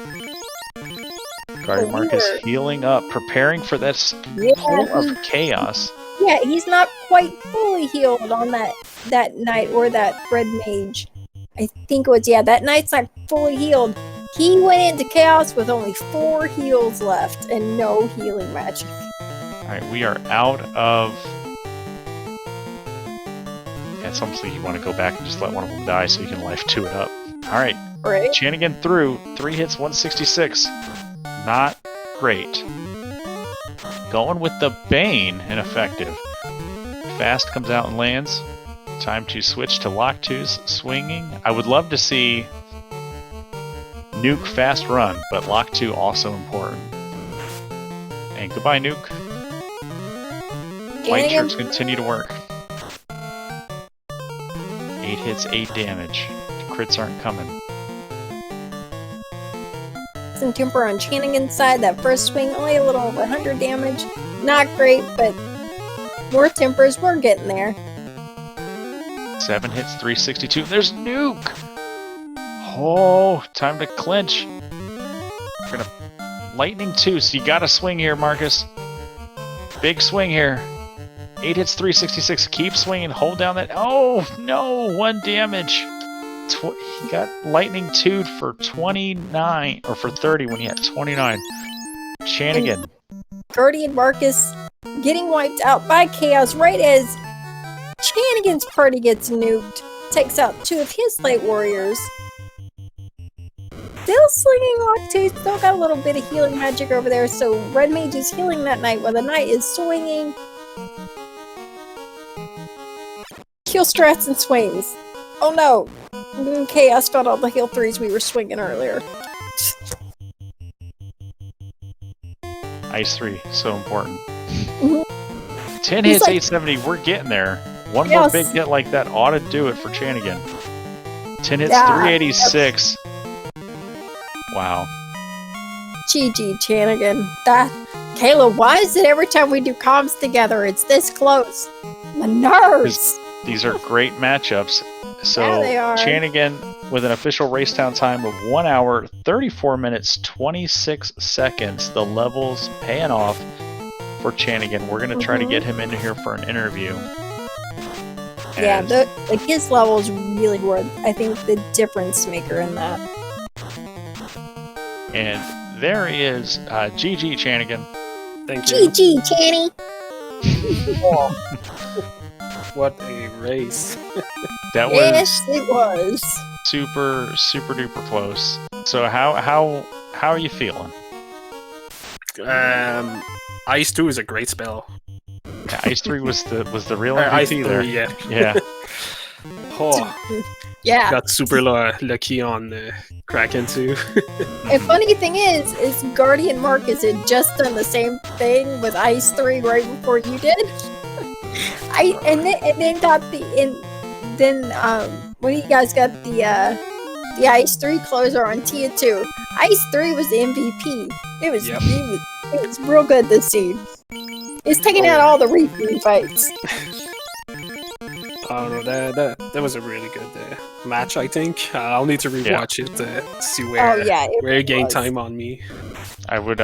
Guardianmarcus healing up, preparing for this pull of chaos. Yeah, he's not quite fully healed on that knight or that red mage. I think it was, that knight's not fully healed. He went into chaos with only 4 heals left and no healing magic. Alright, we are out of... Yeah, it's almost like you want to go back and just let one of them die so you can life 2 it up. Alright, Right? Chanigan through, 3 hits, 166. Not great. Going with the Bane, ineffective. Fast comes out and lands. Time to switch to lock 2s, swinging. I would love to see Nuke fast run, but lock 2 also important. And goodbye, Nuke. White shirts continue to work. 8 hits, 8 damage. The crits aren't coming. Some temper on Chanigan's side. That first swing, only a little over 100 damage. Not great, but more tempers. We're getting there. 7 hits, 362. There's Nuke! Oh, time to clinch. We're gonna lightning 2, so you gotta swing here, Marcus. Big swing here. 8 hits, 366. Keep swinging. Hold down that. Oh, no! 1 damage. He got lightning 2'd for 29, or for 30 when he had 29. Chanigan. Guardianmarcus getting wiped out by chaos right as Chanigan's party gets nuked. Takes out 2 of his light warriors. Still slinging lock 2, still got a little bit of healing magic over there, so red mage is healing that knight while the knight is swinging. Kill strats and swings. Oh no! Chaos got all the heal 3s we were swinging earlier. Ice 3, so important. 10 He's hits, like, 870, we're getting there. One more big hit like that ought to do it for Chanigan. 10 hits, 386. Wow. GG, Chanigan. Kayla, why is it every time we do comms together, it's this close? My nerves! These are great matchups. So, Yeah, they are. Chanigan with an official race down time of 1 hour, 34 minutes, 26 seconds. The levels paying off for Chanigan. We're going to try to get him into here for an interview. Yeah, his levels really were, I think, the difference maker in that. And there is GG Chanigan. Thank you. GG, Channy! What a race. That was Yes, it was. super duper close. So how are you feeling? Ice 2 is a great spell. Yeah, Ice 3 was the real Ice MVP 3, there. yeah. Oh, Yeah. got super lucky on Kraken too. And funny thing is Guardianmarcus had just done the same thing with Ice 3 right before you did. When you guys got the Ice 3 closer on Tier 2, Ice 3 was the MVP. It was it was real good this seed. It's taking out all the replay fights. I don't know, that was a really good match, I think. I'll need to rewatch it to see where it gained time on me. I would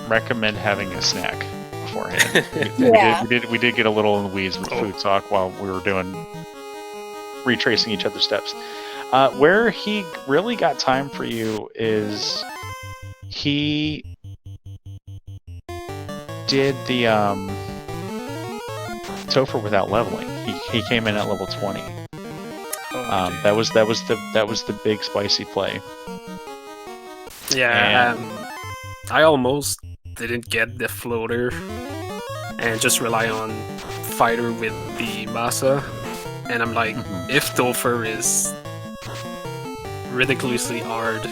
recommend having a snack beforehand. Yeah. We did get a little in the weeds with food talk while we were retracing each other's steps. Where he really got time for you is he did the Topher without leveling. He came in at level 20. That was the big spicy play. Yeah. I almost didn't get the floater and just rely on fighter with the Masa. And I'm like, if Topher is ridiculously hard,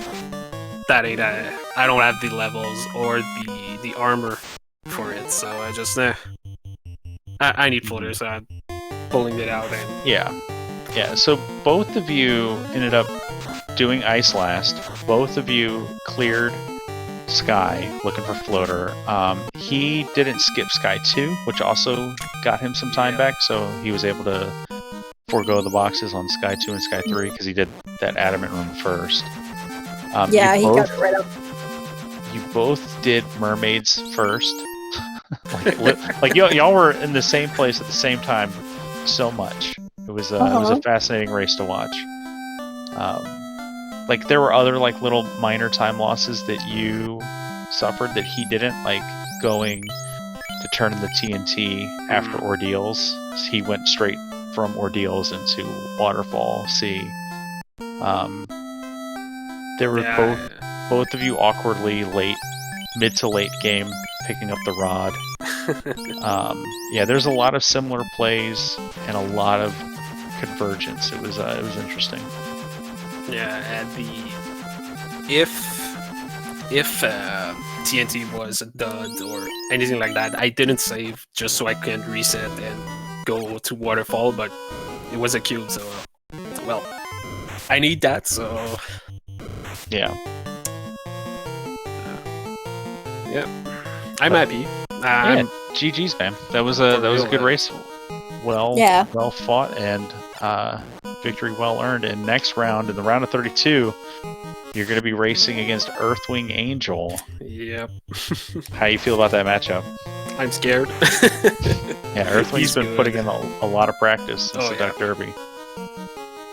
that ain't I don't have the levels or the armor for it, so I just I need floaters, so I'm pulling it out and yeah. So both of you ended up doing Ice Last. Both of you cleared Sky looking for floater. He didn't skip Sky 2, which also got him some time back, so he was able to forego the boxes on Sky 2 and Sky 3 because he did that adamant room first. He got it right up. You both did mermaids first. like y'all were in the same place at the same time so much. It was a fascinating race to watch. Like there were other like little minor time losses that you suffered that he didn't, like going to turn in the TNT after Ordeals. He went straight from Ordeals into Waterfall C. There were both of you awkwardly mid to late game picking up the rod. There's a lot of similar plays and a lot of convergence. It was interesting. Yeah, and if TNT was a dud or anything like that, I didn't save just so I can reset and go to Waterfall, but it was a cube, so well, I need that, so yeah. I'm happy. GG's, man. That was a good race. Well fought and victory well earned. And next round, in the round of 32, you're going to be racing against Earthwing Angel. Yep. How you feel about that matchup? I'm scared. Yeah, Earthwing's been putting in a lot of practice since the Duck Derby.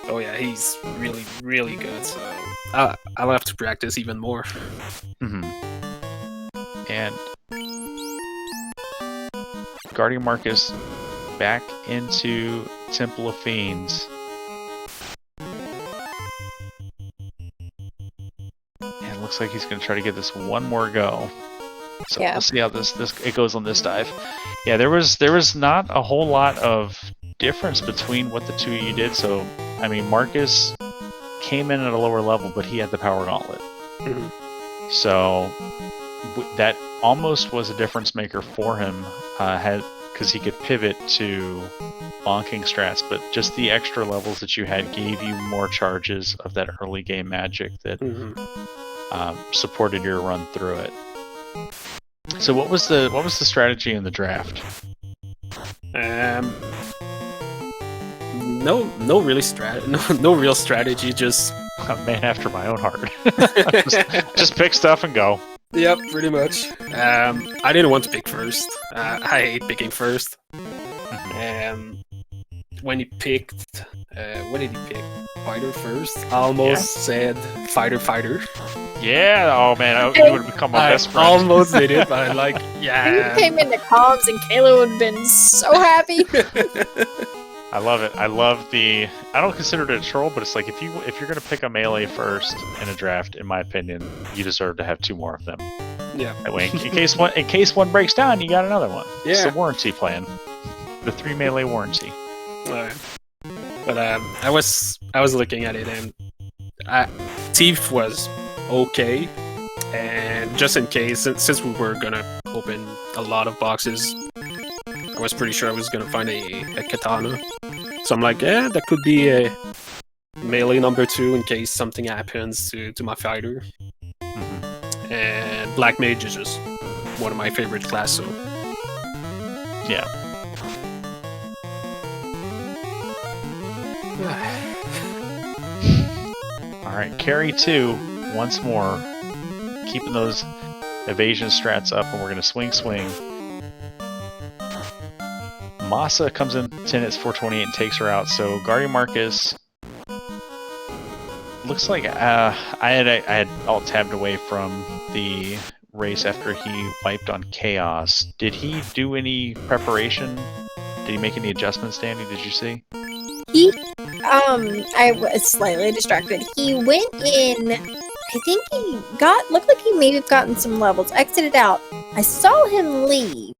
Oh yeah, he's really, really good. So I'll have to practice even more. And guardianmarcus back into Temple of Fiends. And it looks like he's going to try to get this one more go. So we'll see how this it goes on this dive. Yeah, there was not a whole lot of difference between what the two of you did. So, I mean, Marcus came in at a lower level, but he had the power gauntlet. So that almost was a difference maker for him, because he could pivot to bonking strats, but just the extra levels that you had gave you more charges of that early game magic that supported your run through it. So what was the strategy in the draft? No real strategy, just a man after my own heart. just pick stuff and go. Yep, pretty much. I didn't want to pick first. I hate picking first. When he picked, what did he pick? Fighter first? I almost said fighter. Yeah, oh man, you would have become my best friend. I almost did it, but I'm like, yeah. You came into comms and Kayla would have been so happy. I love it. I love I don't consider it a troll, but it's like if you're gonna pick a melee first in a draft, in my opinion, you deserve to have two more of them. Yeah. That way, in case one breaks down, you got another one. Yeah. It's the warranty plan. The 3 melee warranty. But I was looking at it, and Thief was okay, and just in case, since we were gonna open a lot of boxes, I was pretty sure I was gonna find a katana. So I'm like, yeah, that could be a melee number 2 in case something happens to my fighter. And Black Mage is just one of my favorite classes, so yeah. Alright, carry 2 once more. Keeping those evasion strats up, and we're going to swing. Masa comes in 10 hits 428 and takes her out, so guardianmarcus looks like I had all tabbed away from the race after he wiped on Chaos. Did he do any preparation? Did he make any adjustments, Danny? Did you see? I was slightly distracted. He went in I think he looked like he may have gotten some levels, exited out. I saw him leave.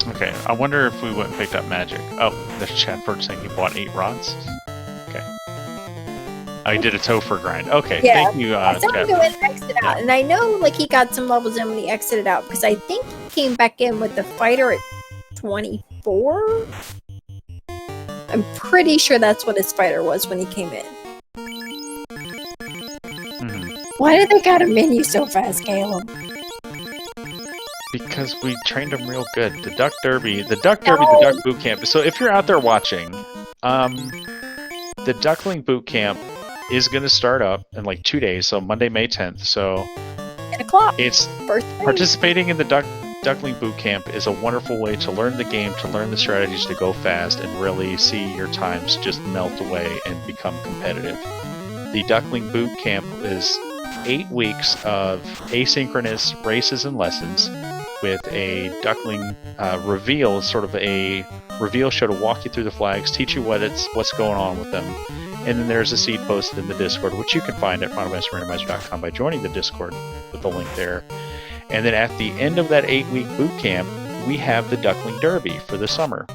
Okay, I wonder if we went and picked up magic. Oh, there's Chadford saying he bought 8 rods. Okay. Oh, he did a Topher grind. Okay, Yeah, thank you, I saw him go in and exit out. And I know like he got some levels in when he exited out because I think he came back in with the fighter at 24. I'm pretty sure that's what his fighter was when he came in. Why did they got a menu so fast, Caleb? Because we trained him real good. The Duck Derby, the Duck Boot Camp. So if you're out there watching, the Duckling Boot Camp is going to start up in like 2 days, so Monday, May 10th. So 10 o'clock. It's participating in the Duckling Boot Camp is a wonderful way to learn the game, to learn the strategies to go fast, and really see your times just melt away and become competitive. The Duckling Boot Camp is 8 weeks of asynchronous races and lessons with a Duckling reveal, sort of a reveal show to walk you through the flags, teach you what's going on with them. And then there's a seed posted in the Discord, which you can find at randomizer.com by joining the Discord with the link there. And then at the end of that 8-week boot camp, we have the Duckling Derby for the summer.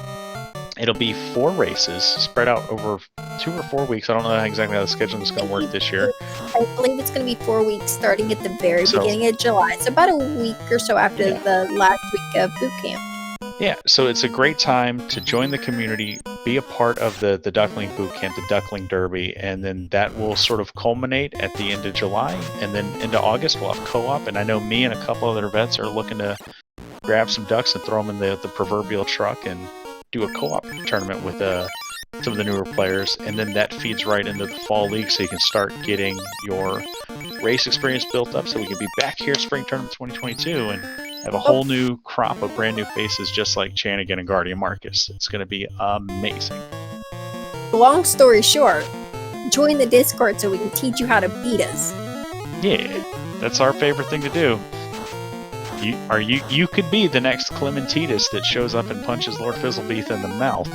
It'll be 4 races spread out over 2 or 4 weeks. I don't know exactly how the scheduling is going to work this year. I believe it's going to be 4 weeks starting at the very beginning of July. It's about a week or so after the last week of boot camp. Yeah, so it's a great time to join the community, be a part of the Duckling Boot Camp, the Duckling Derby, and then that will sort of culminate at the end of July, and then into August we'll have co-op, and I know me and a couple other vets are looking to grab some ducks and throw them in the proverbial truck and do a co-op tournament with some of the newer players, and then that feeds right into the fall league, so you can start getting your race experience built up, so we can be back here spring tournament 2022 and have a whole new crop of brand new faces, just like Chanigan and guardianmarcus. It's going to be amazing. Long story short, join the Discord so we can teach you how to beat us. Yeah, that's our favorite thing to do. You could be the next Clementitas that shows up and punches Lord Fizzlebeath in the mouth.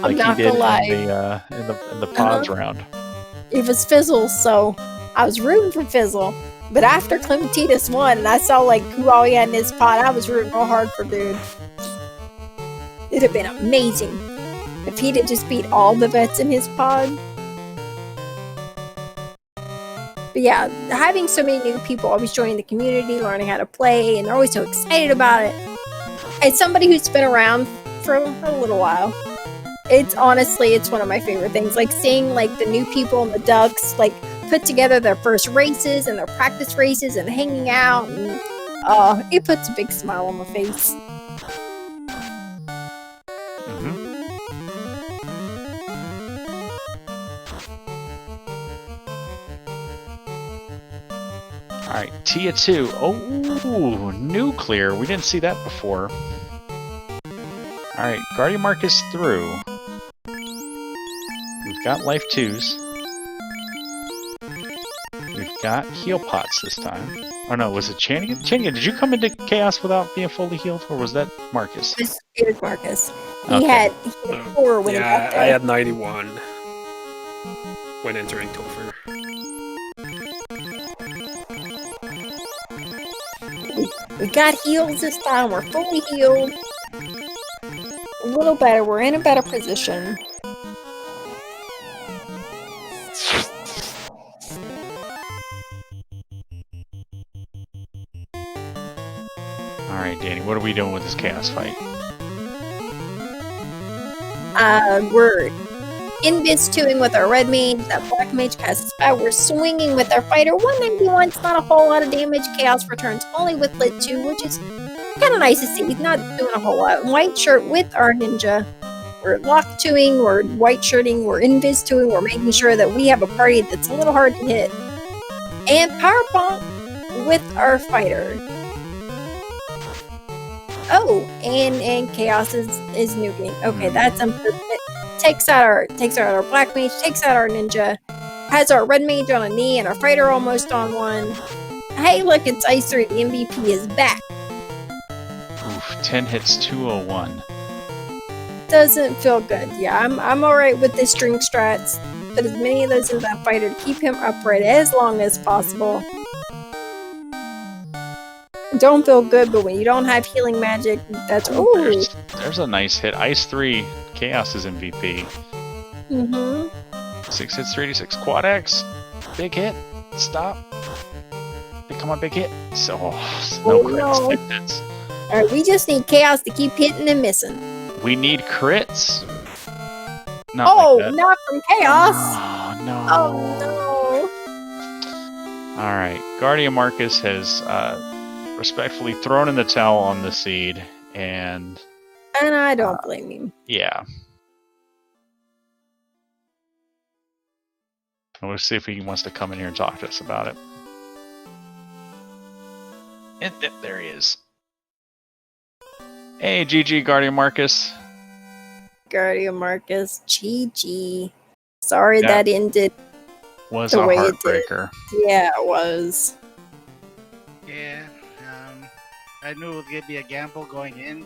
Like I'm not he did gonna lie. in the pods round. It was Fizzle, so I was rooting for Fizzle. But after Clementitas won, and I saw like who all he had in his pod, I was rooting real hard for dude. It'd have been amazing if he'd have just beat all the vets in his pod. But yeah, having so many new people always joining the community, learning how to play, and they're always so excited about it. As somebody who's been around for a little while, it's one of my favorite things. Like seeing like the new people and the ducks like put together their first races and their practice races and hanging out, and it puts a big smile on my face. Alright, Tia 2. Oh, nuclear. We didn't see that before. Alright, guardianmarcus through. We've got life 2s. We've got heal pots this time. Oh no, was it Chanigan? Chanigan, did you come into Chaos without being fully healed, or was that Marcus? It was Marcus. He had 4 when he got there. I had 91 when entering Topher. We got heals this time. We're fully healed. A little better. We're in a better position. Alright, Danny, what are we doing with this Chaos fight? We're invis-2ing with our red mage. That black mage casts spell. We're swinging with our fighter. 191. It's not a whole lot of damage. Chaos returns only with lit 2, which is kind of nice to see. He's not doing a whole lot. White shirt with our ninja. We're lock-2ing. We're white shirting. We're invis-2ing. We're making sure that we have a party that's a little hard to hit. And power bomb with our fighter. Oh, and Chaos is nuking. Okay, that's unfortunate. Takes out our black mage, takes out our ninja, has our red mage on a knee, and our fighter almost on one. Hey, look, it's Ice 3. The MVP is back. Oof, 10 hits, 201. doesn't feel good. Yeah, I'm alright with the string strats. Put as many of those in that fighter to keep him upright as long as possible. Don't feel good, but when you don't have healing magic, that's ooh. There's a nice hit. Ice 3, Chaos is MVP. 6 hits, 3d6 quad X. Big hit. Stop. Come on, big hit. So, no crits. Alright, we just need Chaos to keep hitting and missing. We need crits. Not like that. Not from Chaos. Oh, no. Oh, no. Alright, guardianmarcus has respectfully thrown in the towel on the seed, and I don't blame him. Yeah. We'll see if he wants to come in here and talk to us about it. And there he is. Hey, GG, guardianmarcus. guardianmarcus, GG. Sorry that ended. Was the a way heartbreaker. Yeah, it was. Yeah, I knew it was gonna be a gamble going in,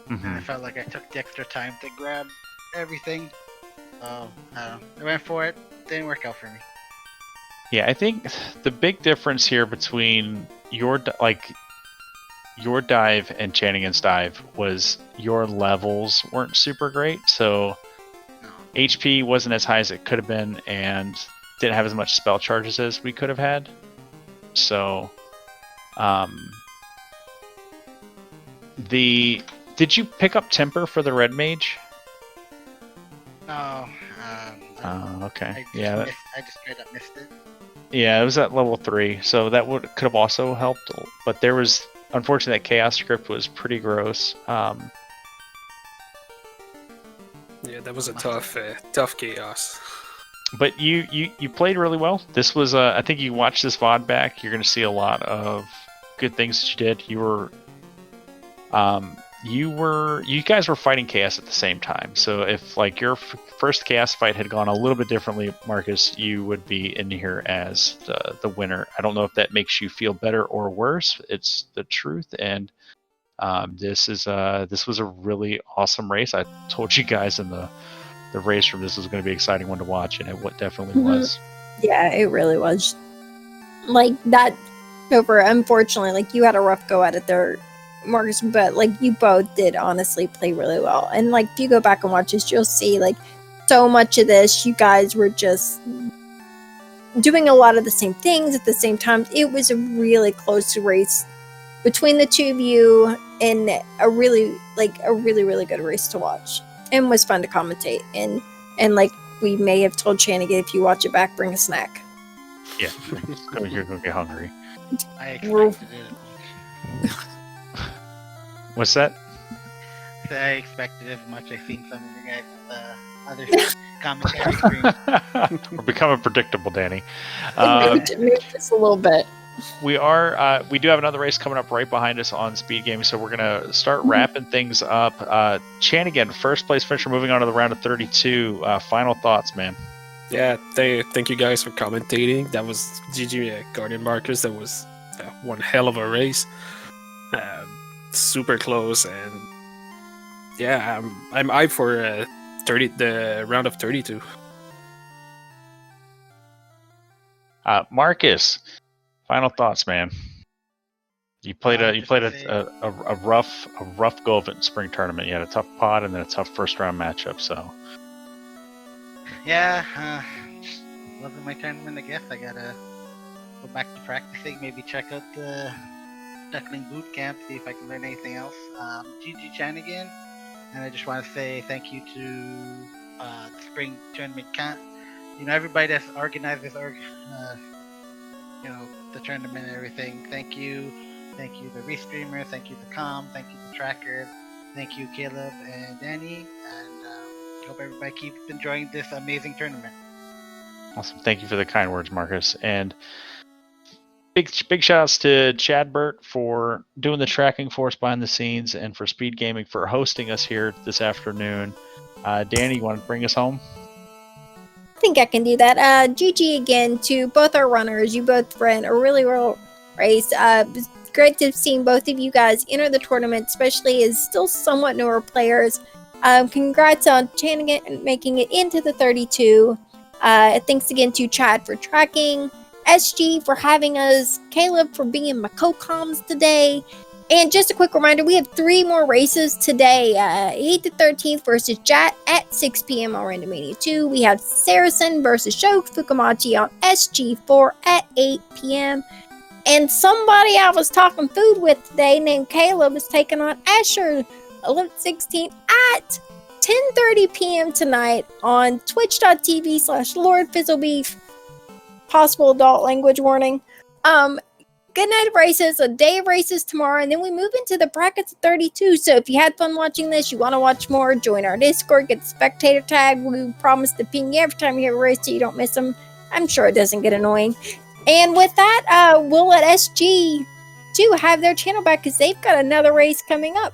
and I felt like I took the extra time to grab everything. So I went for it. Didn't work out for me. Yeah, I think the big difference here between your dive and Chanigan's dive was your levels weren't super great, so HP wasn't as high as it could have been, and didn't have as much spell charges as we could have had. So, did you pick up Temper for the red mage? No. Oh, okay. I just straight up missed it. Yeah, it was at level 3, so that could have also helped. But there was, unfortunately, that chaos script was pretty gross. Yeah, that was a tough chaos. But you played really well. This was, I think you watch this VOD back, you're going to see a lot of good things that you did. You guys were fighting chaos at the same time. So if like your first chaos fight had gone a little bit differently, Marcus, you would be in here as the winner. I don't know if that makes you feel better or worse. It's the truth, and this was a really awesome race. I told you guys in the race from this was going to be an exciting one to watch, and it definitely was. Yeah, it really was. Like that over. Unfortunately, like you had a rough go at it there, Marcus, but like you both did honestly play really well. And like if you go back and watch this, you'll see like so much of this, you guys were just doing a lot of the same things at the same time. It was a really close race between the two of you, and a really good race to watch, and was fun to commentate. And like we may have told Chanigan, if you watch it back, bring a snack. Yeah, you're gonna get hungry. I expected it. What's that? I expected as much. I've seen some of your guys' other commentary streams. We're becoming predictable, Danny. Maybe just a little bit. We do have another race coming up right behind us on SpeedGaming, so we're gonna start wrapping things up. Chanigan, first place finisher, moving on to the round of 32. Final thoughts, man. Yeah, thank you guys for commentating. That was GG guardianmarcus. That was one hell of a race. Super close, and yeah, I'm hyped for the round of 32. Marcus, final thoughts, man. You played a rough go of it in spring tournament. You had a tough pod and then a tough first round matchup. So yeah, just loving my tournament. I guess I gotta go back to practicing. Maybe check out the Duckling Boot Camp, see if I can learn anything else. GG Chanigan, and I just want to say thank you to the spring tournament camp. You know, everybody that's organized this, the tournament and everything. Thank you the restreamer, thank you the com, thank you the tracker, thank you Caleb and Danny, and hope everybody keeps enjoying this amazing tournament. Awesome, thank you for the kind words, Marcus, and big shout outs to Chad Burt for doing the tracking for us behind the scenes, and for SpeedGaming for hosting us here this afternoon. Danny, you want to bring us home? I think I can do that. GG again to both our runners. You both ran a really well race. It's great to have seen both of you guys enter the tournament, especially as still somewhat newer players. Congrats on Chanigan and making it into the 32. Thanks again to Chad for tracking, SG for having us, Caleb for being my co-coms today. And just a quick reminder, we have 3 more races today. 8th to 13th versus Jat at 6 p.m. on Randomizer 2. We have Saracen versus Shok Fukumachi on SG4 at 8 p.m. And somebody I was talking food with today named Caleb is taking on Asher 11/16 at 10:30 p.m. tonight on twitch.tv/LordFizzlebeef. Possible adult language warning. Good night of races, a day of races tomorrow, and then we move into the brackets of 32. So if you had fun watching this, you want to watch more, join our Discord, get the spectator tag. We promise to ping you every time you hear a race so you don't miss them. I'm sure it doesn't get annoying. And with that, we'll let SG2 have their channel back because they've got another race coming up.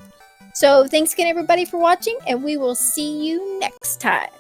So thanks again, everybody, for watching, and we will see you next time.